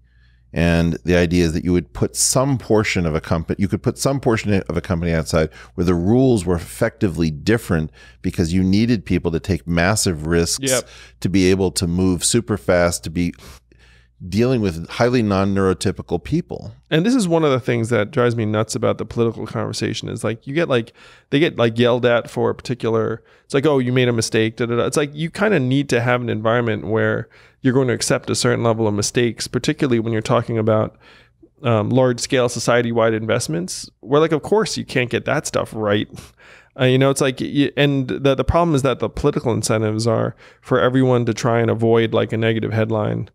And the idea is that you would put some portion of a company, you could put some portion of a company outside where the rules were effectively different, because you needed people to take massive risks to be able to move super fast, to be dealing with highly non-neurotypical people. And this is one of the things that drives me nuts about the political conversation, is like, you get like, they get like yelled at for a particular, it's like, oh, you made a mistake. Da, da, da. It's like, you kind of need to have an environment where you're going to accept a certain level of mistakes, particularly when you're talking about large scale society-wide investments, where, like, of course you can't get that stuff right. You know, it's like, and the problem is that the political incentives are for everyone to try and avoid like a negative headline,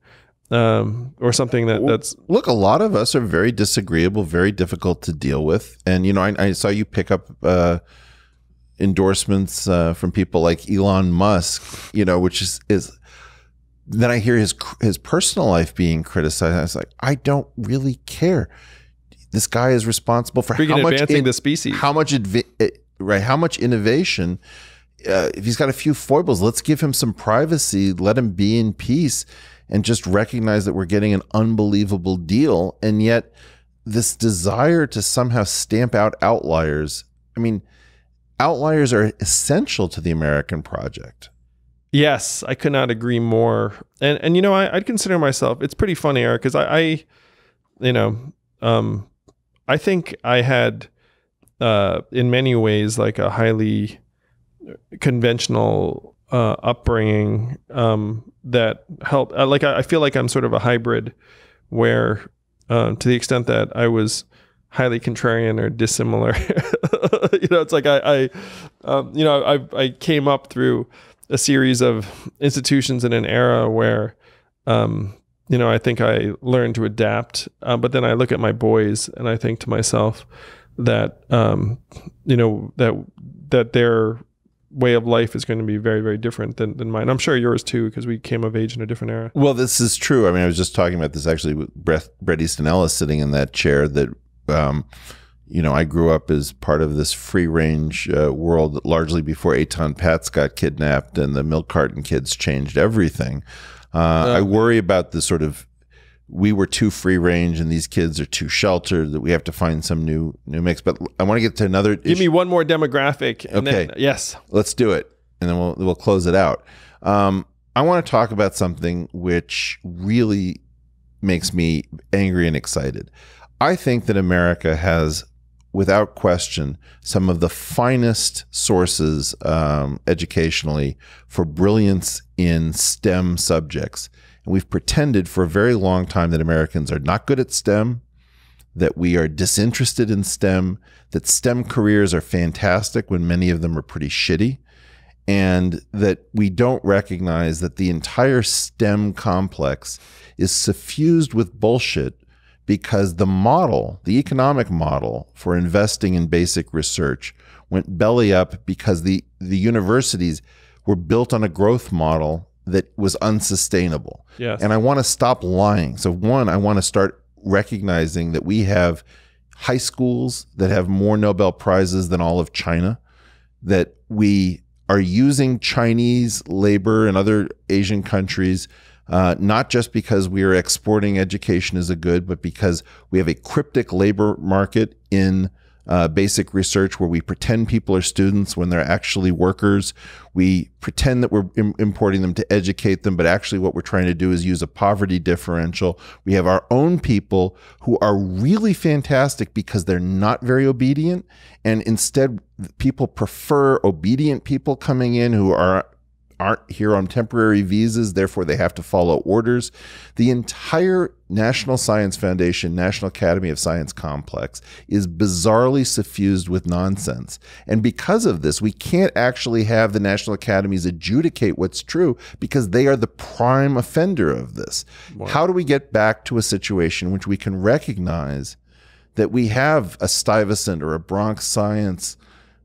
or something that's... Look, a lot of us are very disagreeable, very difficult to deal with. And, you know, I saw you pick up endorsements from people like Elon Musk, you know, which is then I hear his personal life being criticized. I was like, I don't really care. This guy is responsible for how much advancing the species, how much innovation. If he's got a few foibles, let's give him some privacy, let him be in peace, and just recognize that we're getting an unbelievable deal. And yet this desire to somehow stamp out outliers. I mean, outliers are essential to the American project. Yes, I could not agree more. And you know, I'd consider myself, it's pretty funny, Eric, because I think I had, in many ways, like a highly conventional upbringing that helped. I feel like I'm sort of a hybrid where, to the extent that I was highly contrarian or dissimilar, it's like I came up through a series of institutions in an era where, I think I learned to adapt. But then I look at my boys and I think to myself that, that their way of life is going to be very, very different than mine. I'm sure yours too, because we came of age in a different era. Well, this is true. I mean, I was just talking about this actually with Bret Easton Ellis sitting in that chair that, I grew up as part of this free range world largely before Eitan Patz got kidnapped and the milk carton kids changed everything. I worry about the sort of, we were too free range and these kids are too sheltered, that we have to find some new mix. But I want to get to another issue. Give me one more demographic. And okay. Then, yes. Let's do it. And then we'll close it out. I want to talk about something which really makes me angry and excited. I think that America has, without question, some of the finest sources educationally for brilliance in STEM subjects. And we've pretended for a very long time that Americans are not good at STEM, that we are disinterested in STEM, that STEM careers are fantastic when many of them are pretty shitty, and that we don't recognize that the entire STEM complex is suffused with bullshit because the model, the economic model for investing in basic research went belly up because the universities were built on a growth model that was unsustainable. Yes. And I want to stop lying. So one, I want to start recognizing that we have high schools that have more Nobel Prizes than all of China, that we are using Chinese labor and other Asian countries not just because we are exporting education as a good, but because we have a cryptic labor market in basic research where we pretend people are students when they're actually workers. We pretend that we're importing them to educate them, but actually what we're trying to do is use a poverty differential. We have our own people who are really fantastic because they're not very obedient, and instead people prefer obedient people coming in who aren't here on temporary visas, therefore they have to follow orders. The entire National Science Foundation, National Academy of Science complex is bizarrely suffused with nonsense. And because of this, we can't actually have the National Academies adjudicate what's true because they are the prime offender of this. Wow. How do we get back to a situation in which we can recognize that we have a Stuyvesant or a Bronx Science,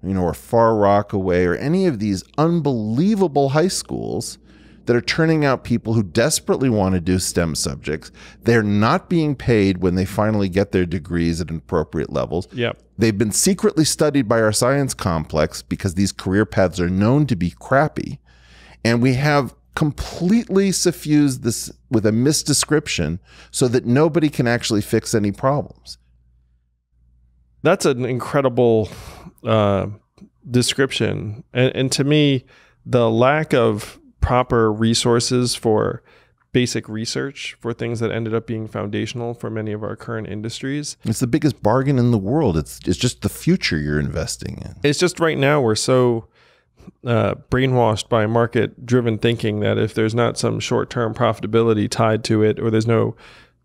or Far Rockaway, or any of these unbelievable high schools that are turning out people who desperately want to do STEM subjects. They're not being paid when they finally get their degrees at appropriate levels. Yep. They've been secretly studied by our science complex because these career paths are known to be crappy. And we have completely suffused this with a misdescription so that nobody can actually fix any problems. That's an incredible description. And to me, the lack of proper resources for basic research for things that ended up being foundational for many of our current industries. It's the biggest bargain in the world. It's just the future you're investing in. It's just right now we're so brainwashed by market-driven thinking that if there's not some short-term profitability tied to it, or there's no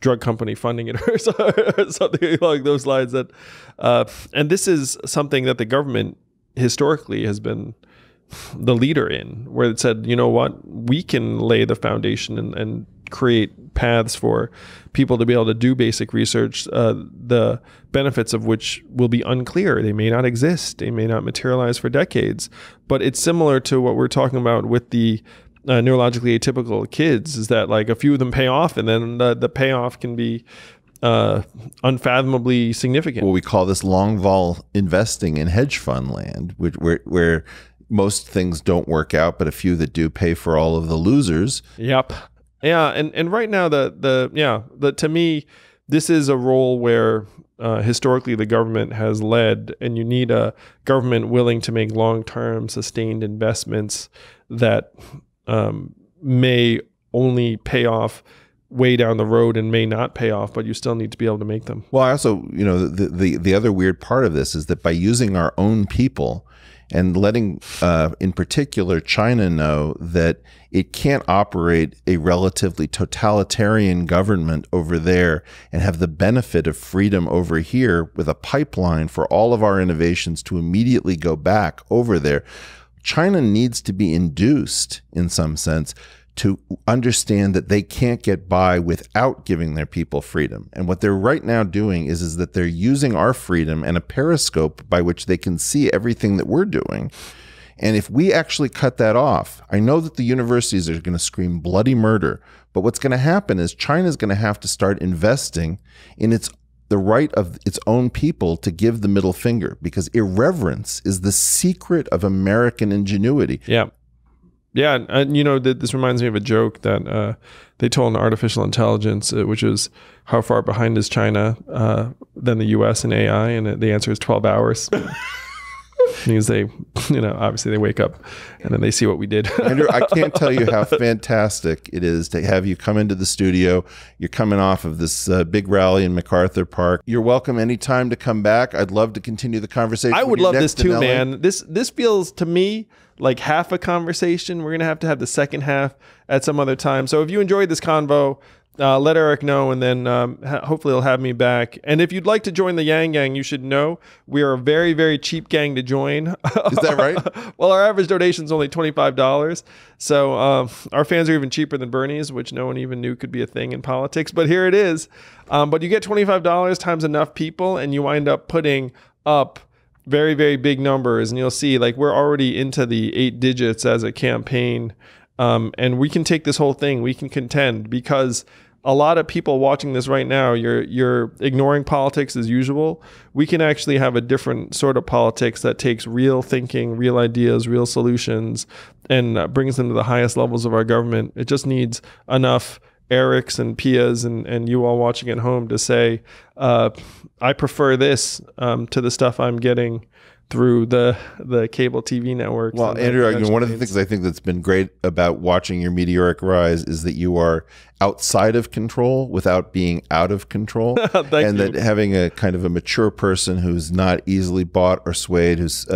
drug company funding it or something along those lines, that and this is something that the government historically has been the leader in, where it said, you know what, we can lay the foundation and create paths for people to be able to do basic research, the benefits of which will be unclear. They may not exist. They may not materialize for decades. But it's similar to what we're talking about with the neurologically atypical kids, is that like a few of them pay off, and then the payoff can be unfathomably significant. Well, we call this long vol investing in hedge fund land, where most things don't work out, but a few that do pay for all of the losers. Yep. Yeah. And right now, to me, this is a role where historically the government has led, and you need a government willing to make long-term sustained investments that may only pay off way down the road and may not pay off, but you still need to be able to make them. Well, I also, the other weird part of this is that by using our own people and letting, in particular, China know that it can't operate a relatively totalitarian government over there and have the benefit of freedom over here with a pipeline for all of our innovations to immediately go back over there. China needs to be induced, in some sense, to understand that they can't get by without giving their people freedom. And what they're right now doing is that they're using our freedom and a periscope by which they can see everything that we're doing. And if we actually cut that off, I know that the universities are going to scream bloody murder, but what's going to happen is China's going to have to start investing in the right of its own people to give the middle finger, because irreverence is the secret of American ingenuity. Yeah. Yeah, and this reminds me of a joke that they told in artificial intelligence, which is how far behind is China than the U.S. in AI, and the answer is 12 hours. Because they, obviously they wake up and then they see what we did. Andrew, I can't tell you how fantastic it is to have you come into the studio. You're coming off of this big rally in MacArthur Park. You're welcome anytime to come back. I'd love to continue the conversation. I would love this too, man. This feels to me like half a conversation. We're going to have the second half at some other time. So if you enjoyed this convo, let Eric know, and then hopefully he'll have me back. And if you'd like to join the Yang Gang, you should know we are a very, very cheap gang to join. Is that right? Well, our average donation is only $25. So our fans are even cheaper than Bernie's, which no one even knew could be a thing in politics. But here it is. But you get $25 times enough people, and you wind up putting up very, very big numbers. And you'll see, like, we're already into the 8 digits as a campaign. And we can take this whole thing. We can contend, because a lot of people watching this right now, you're ignoring politics as usual. We can actually have a different sort of politics that takes real thinking, real ideas, real solutions, and brings them to the highest levels of our government. It just needs enough Erics and Pias and you all watching at home to say, I prefer this to the stuff I'm getting through the cable TV networks. Well, Andrew, one of the things I think that's been great about watching your meteoric rise is that you are outside of control without being out of control. Thank you. That having a kind of a mature person who's not easily bought or swayed, who's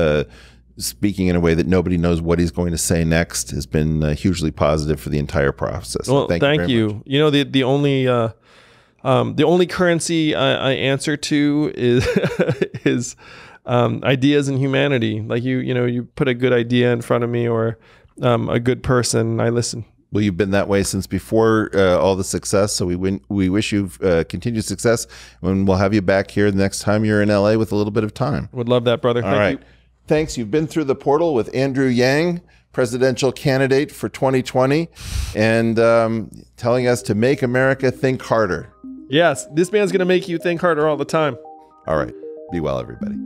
speaking in a way that nobody knows what he's going to say next, has been hugely positive for the entire process. Well, so thank you. The only currency I answer to is ideas and humanity. Like you put a good idea in front of me, or a good person, I listen. Well, you've been that way since before all the success. So we wish you continued success, and we'll have you back here the next time you're in LA with a little bit of time. Would love that, brother. Thank you. Thanks. You've been through the portal with Andrew Yang, presidential candidate for 2020, and telling us to make America think harder. Yes, this man's going to make you think harder all the time. All right. Be well, everybody.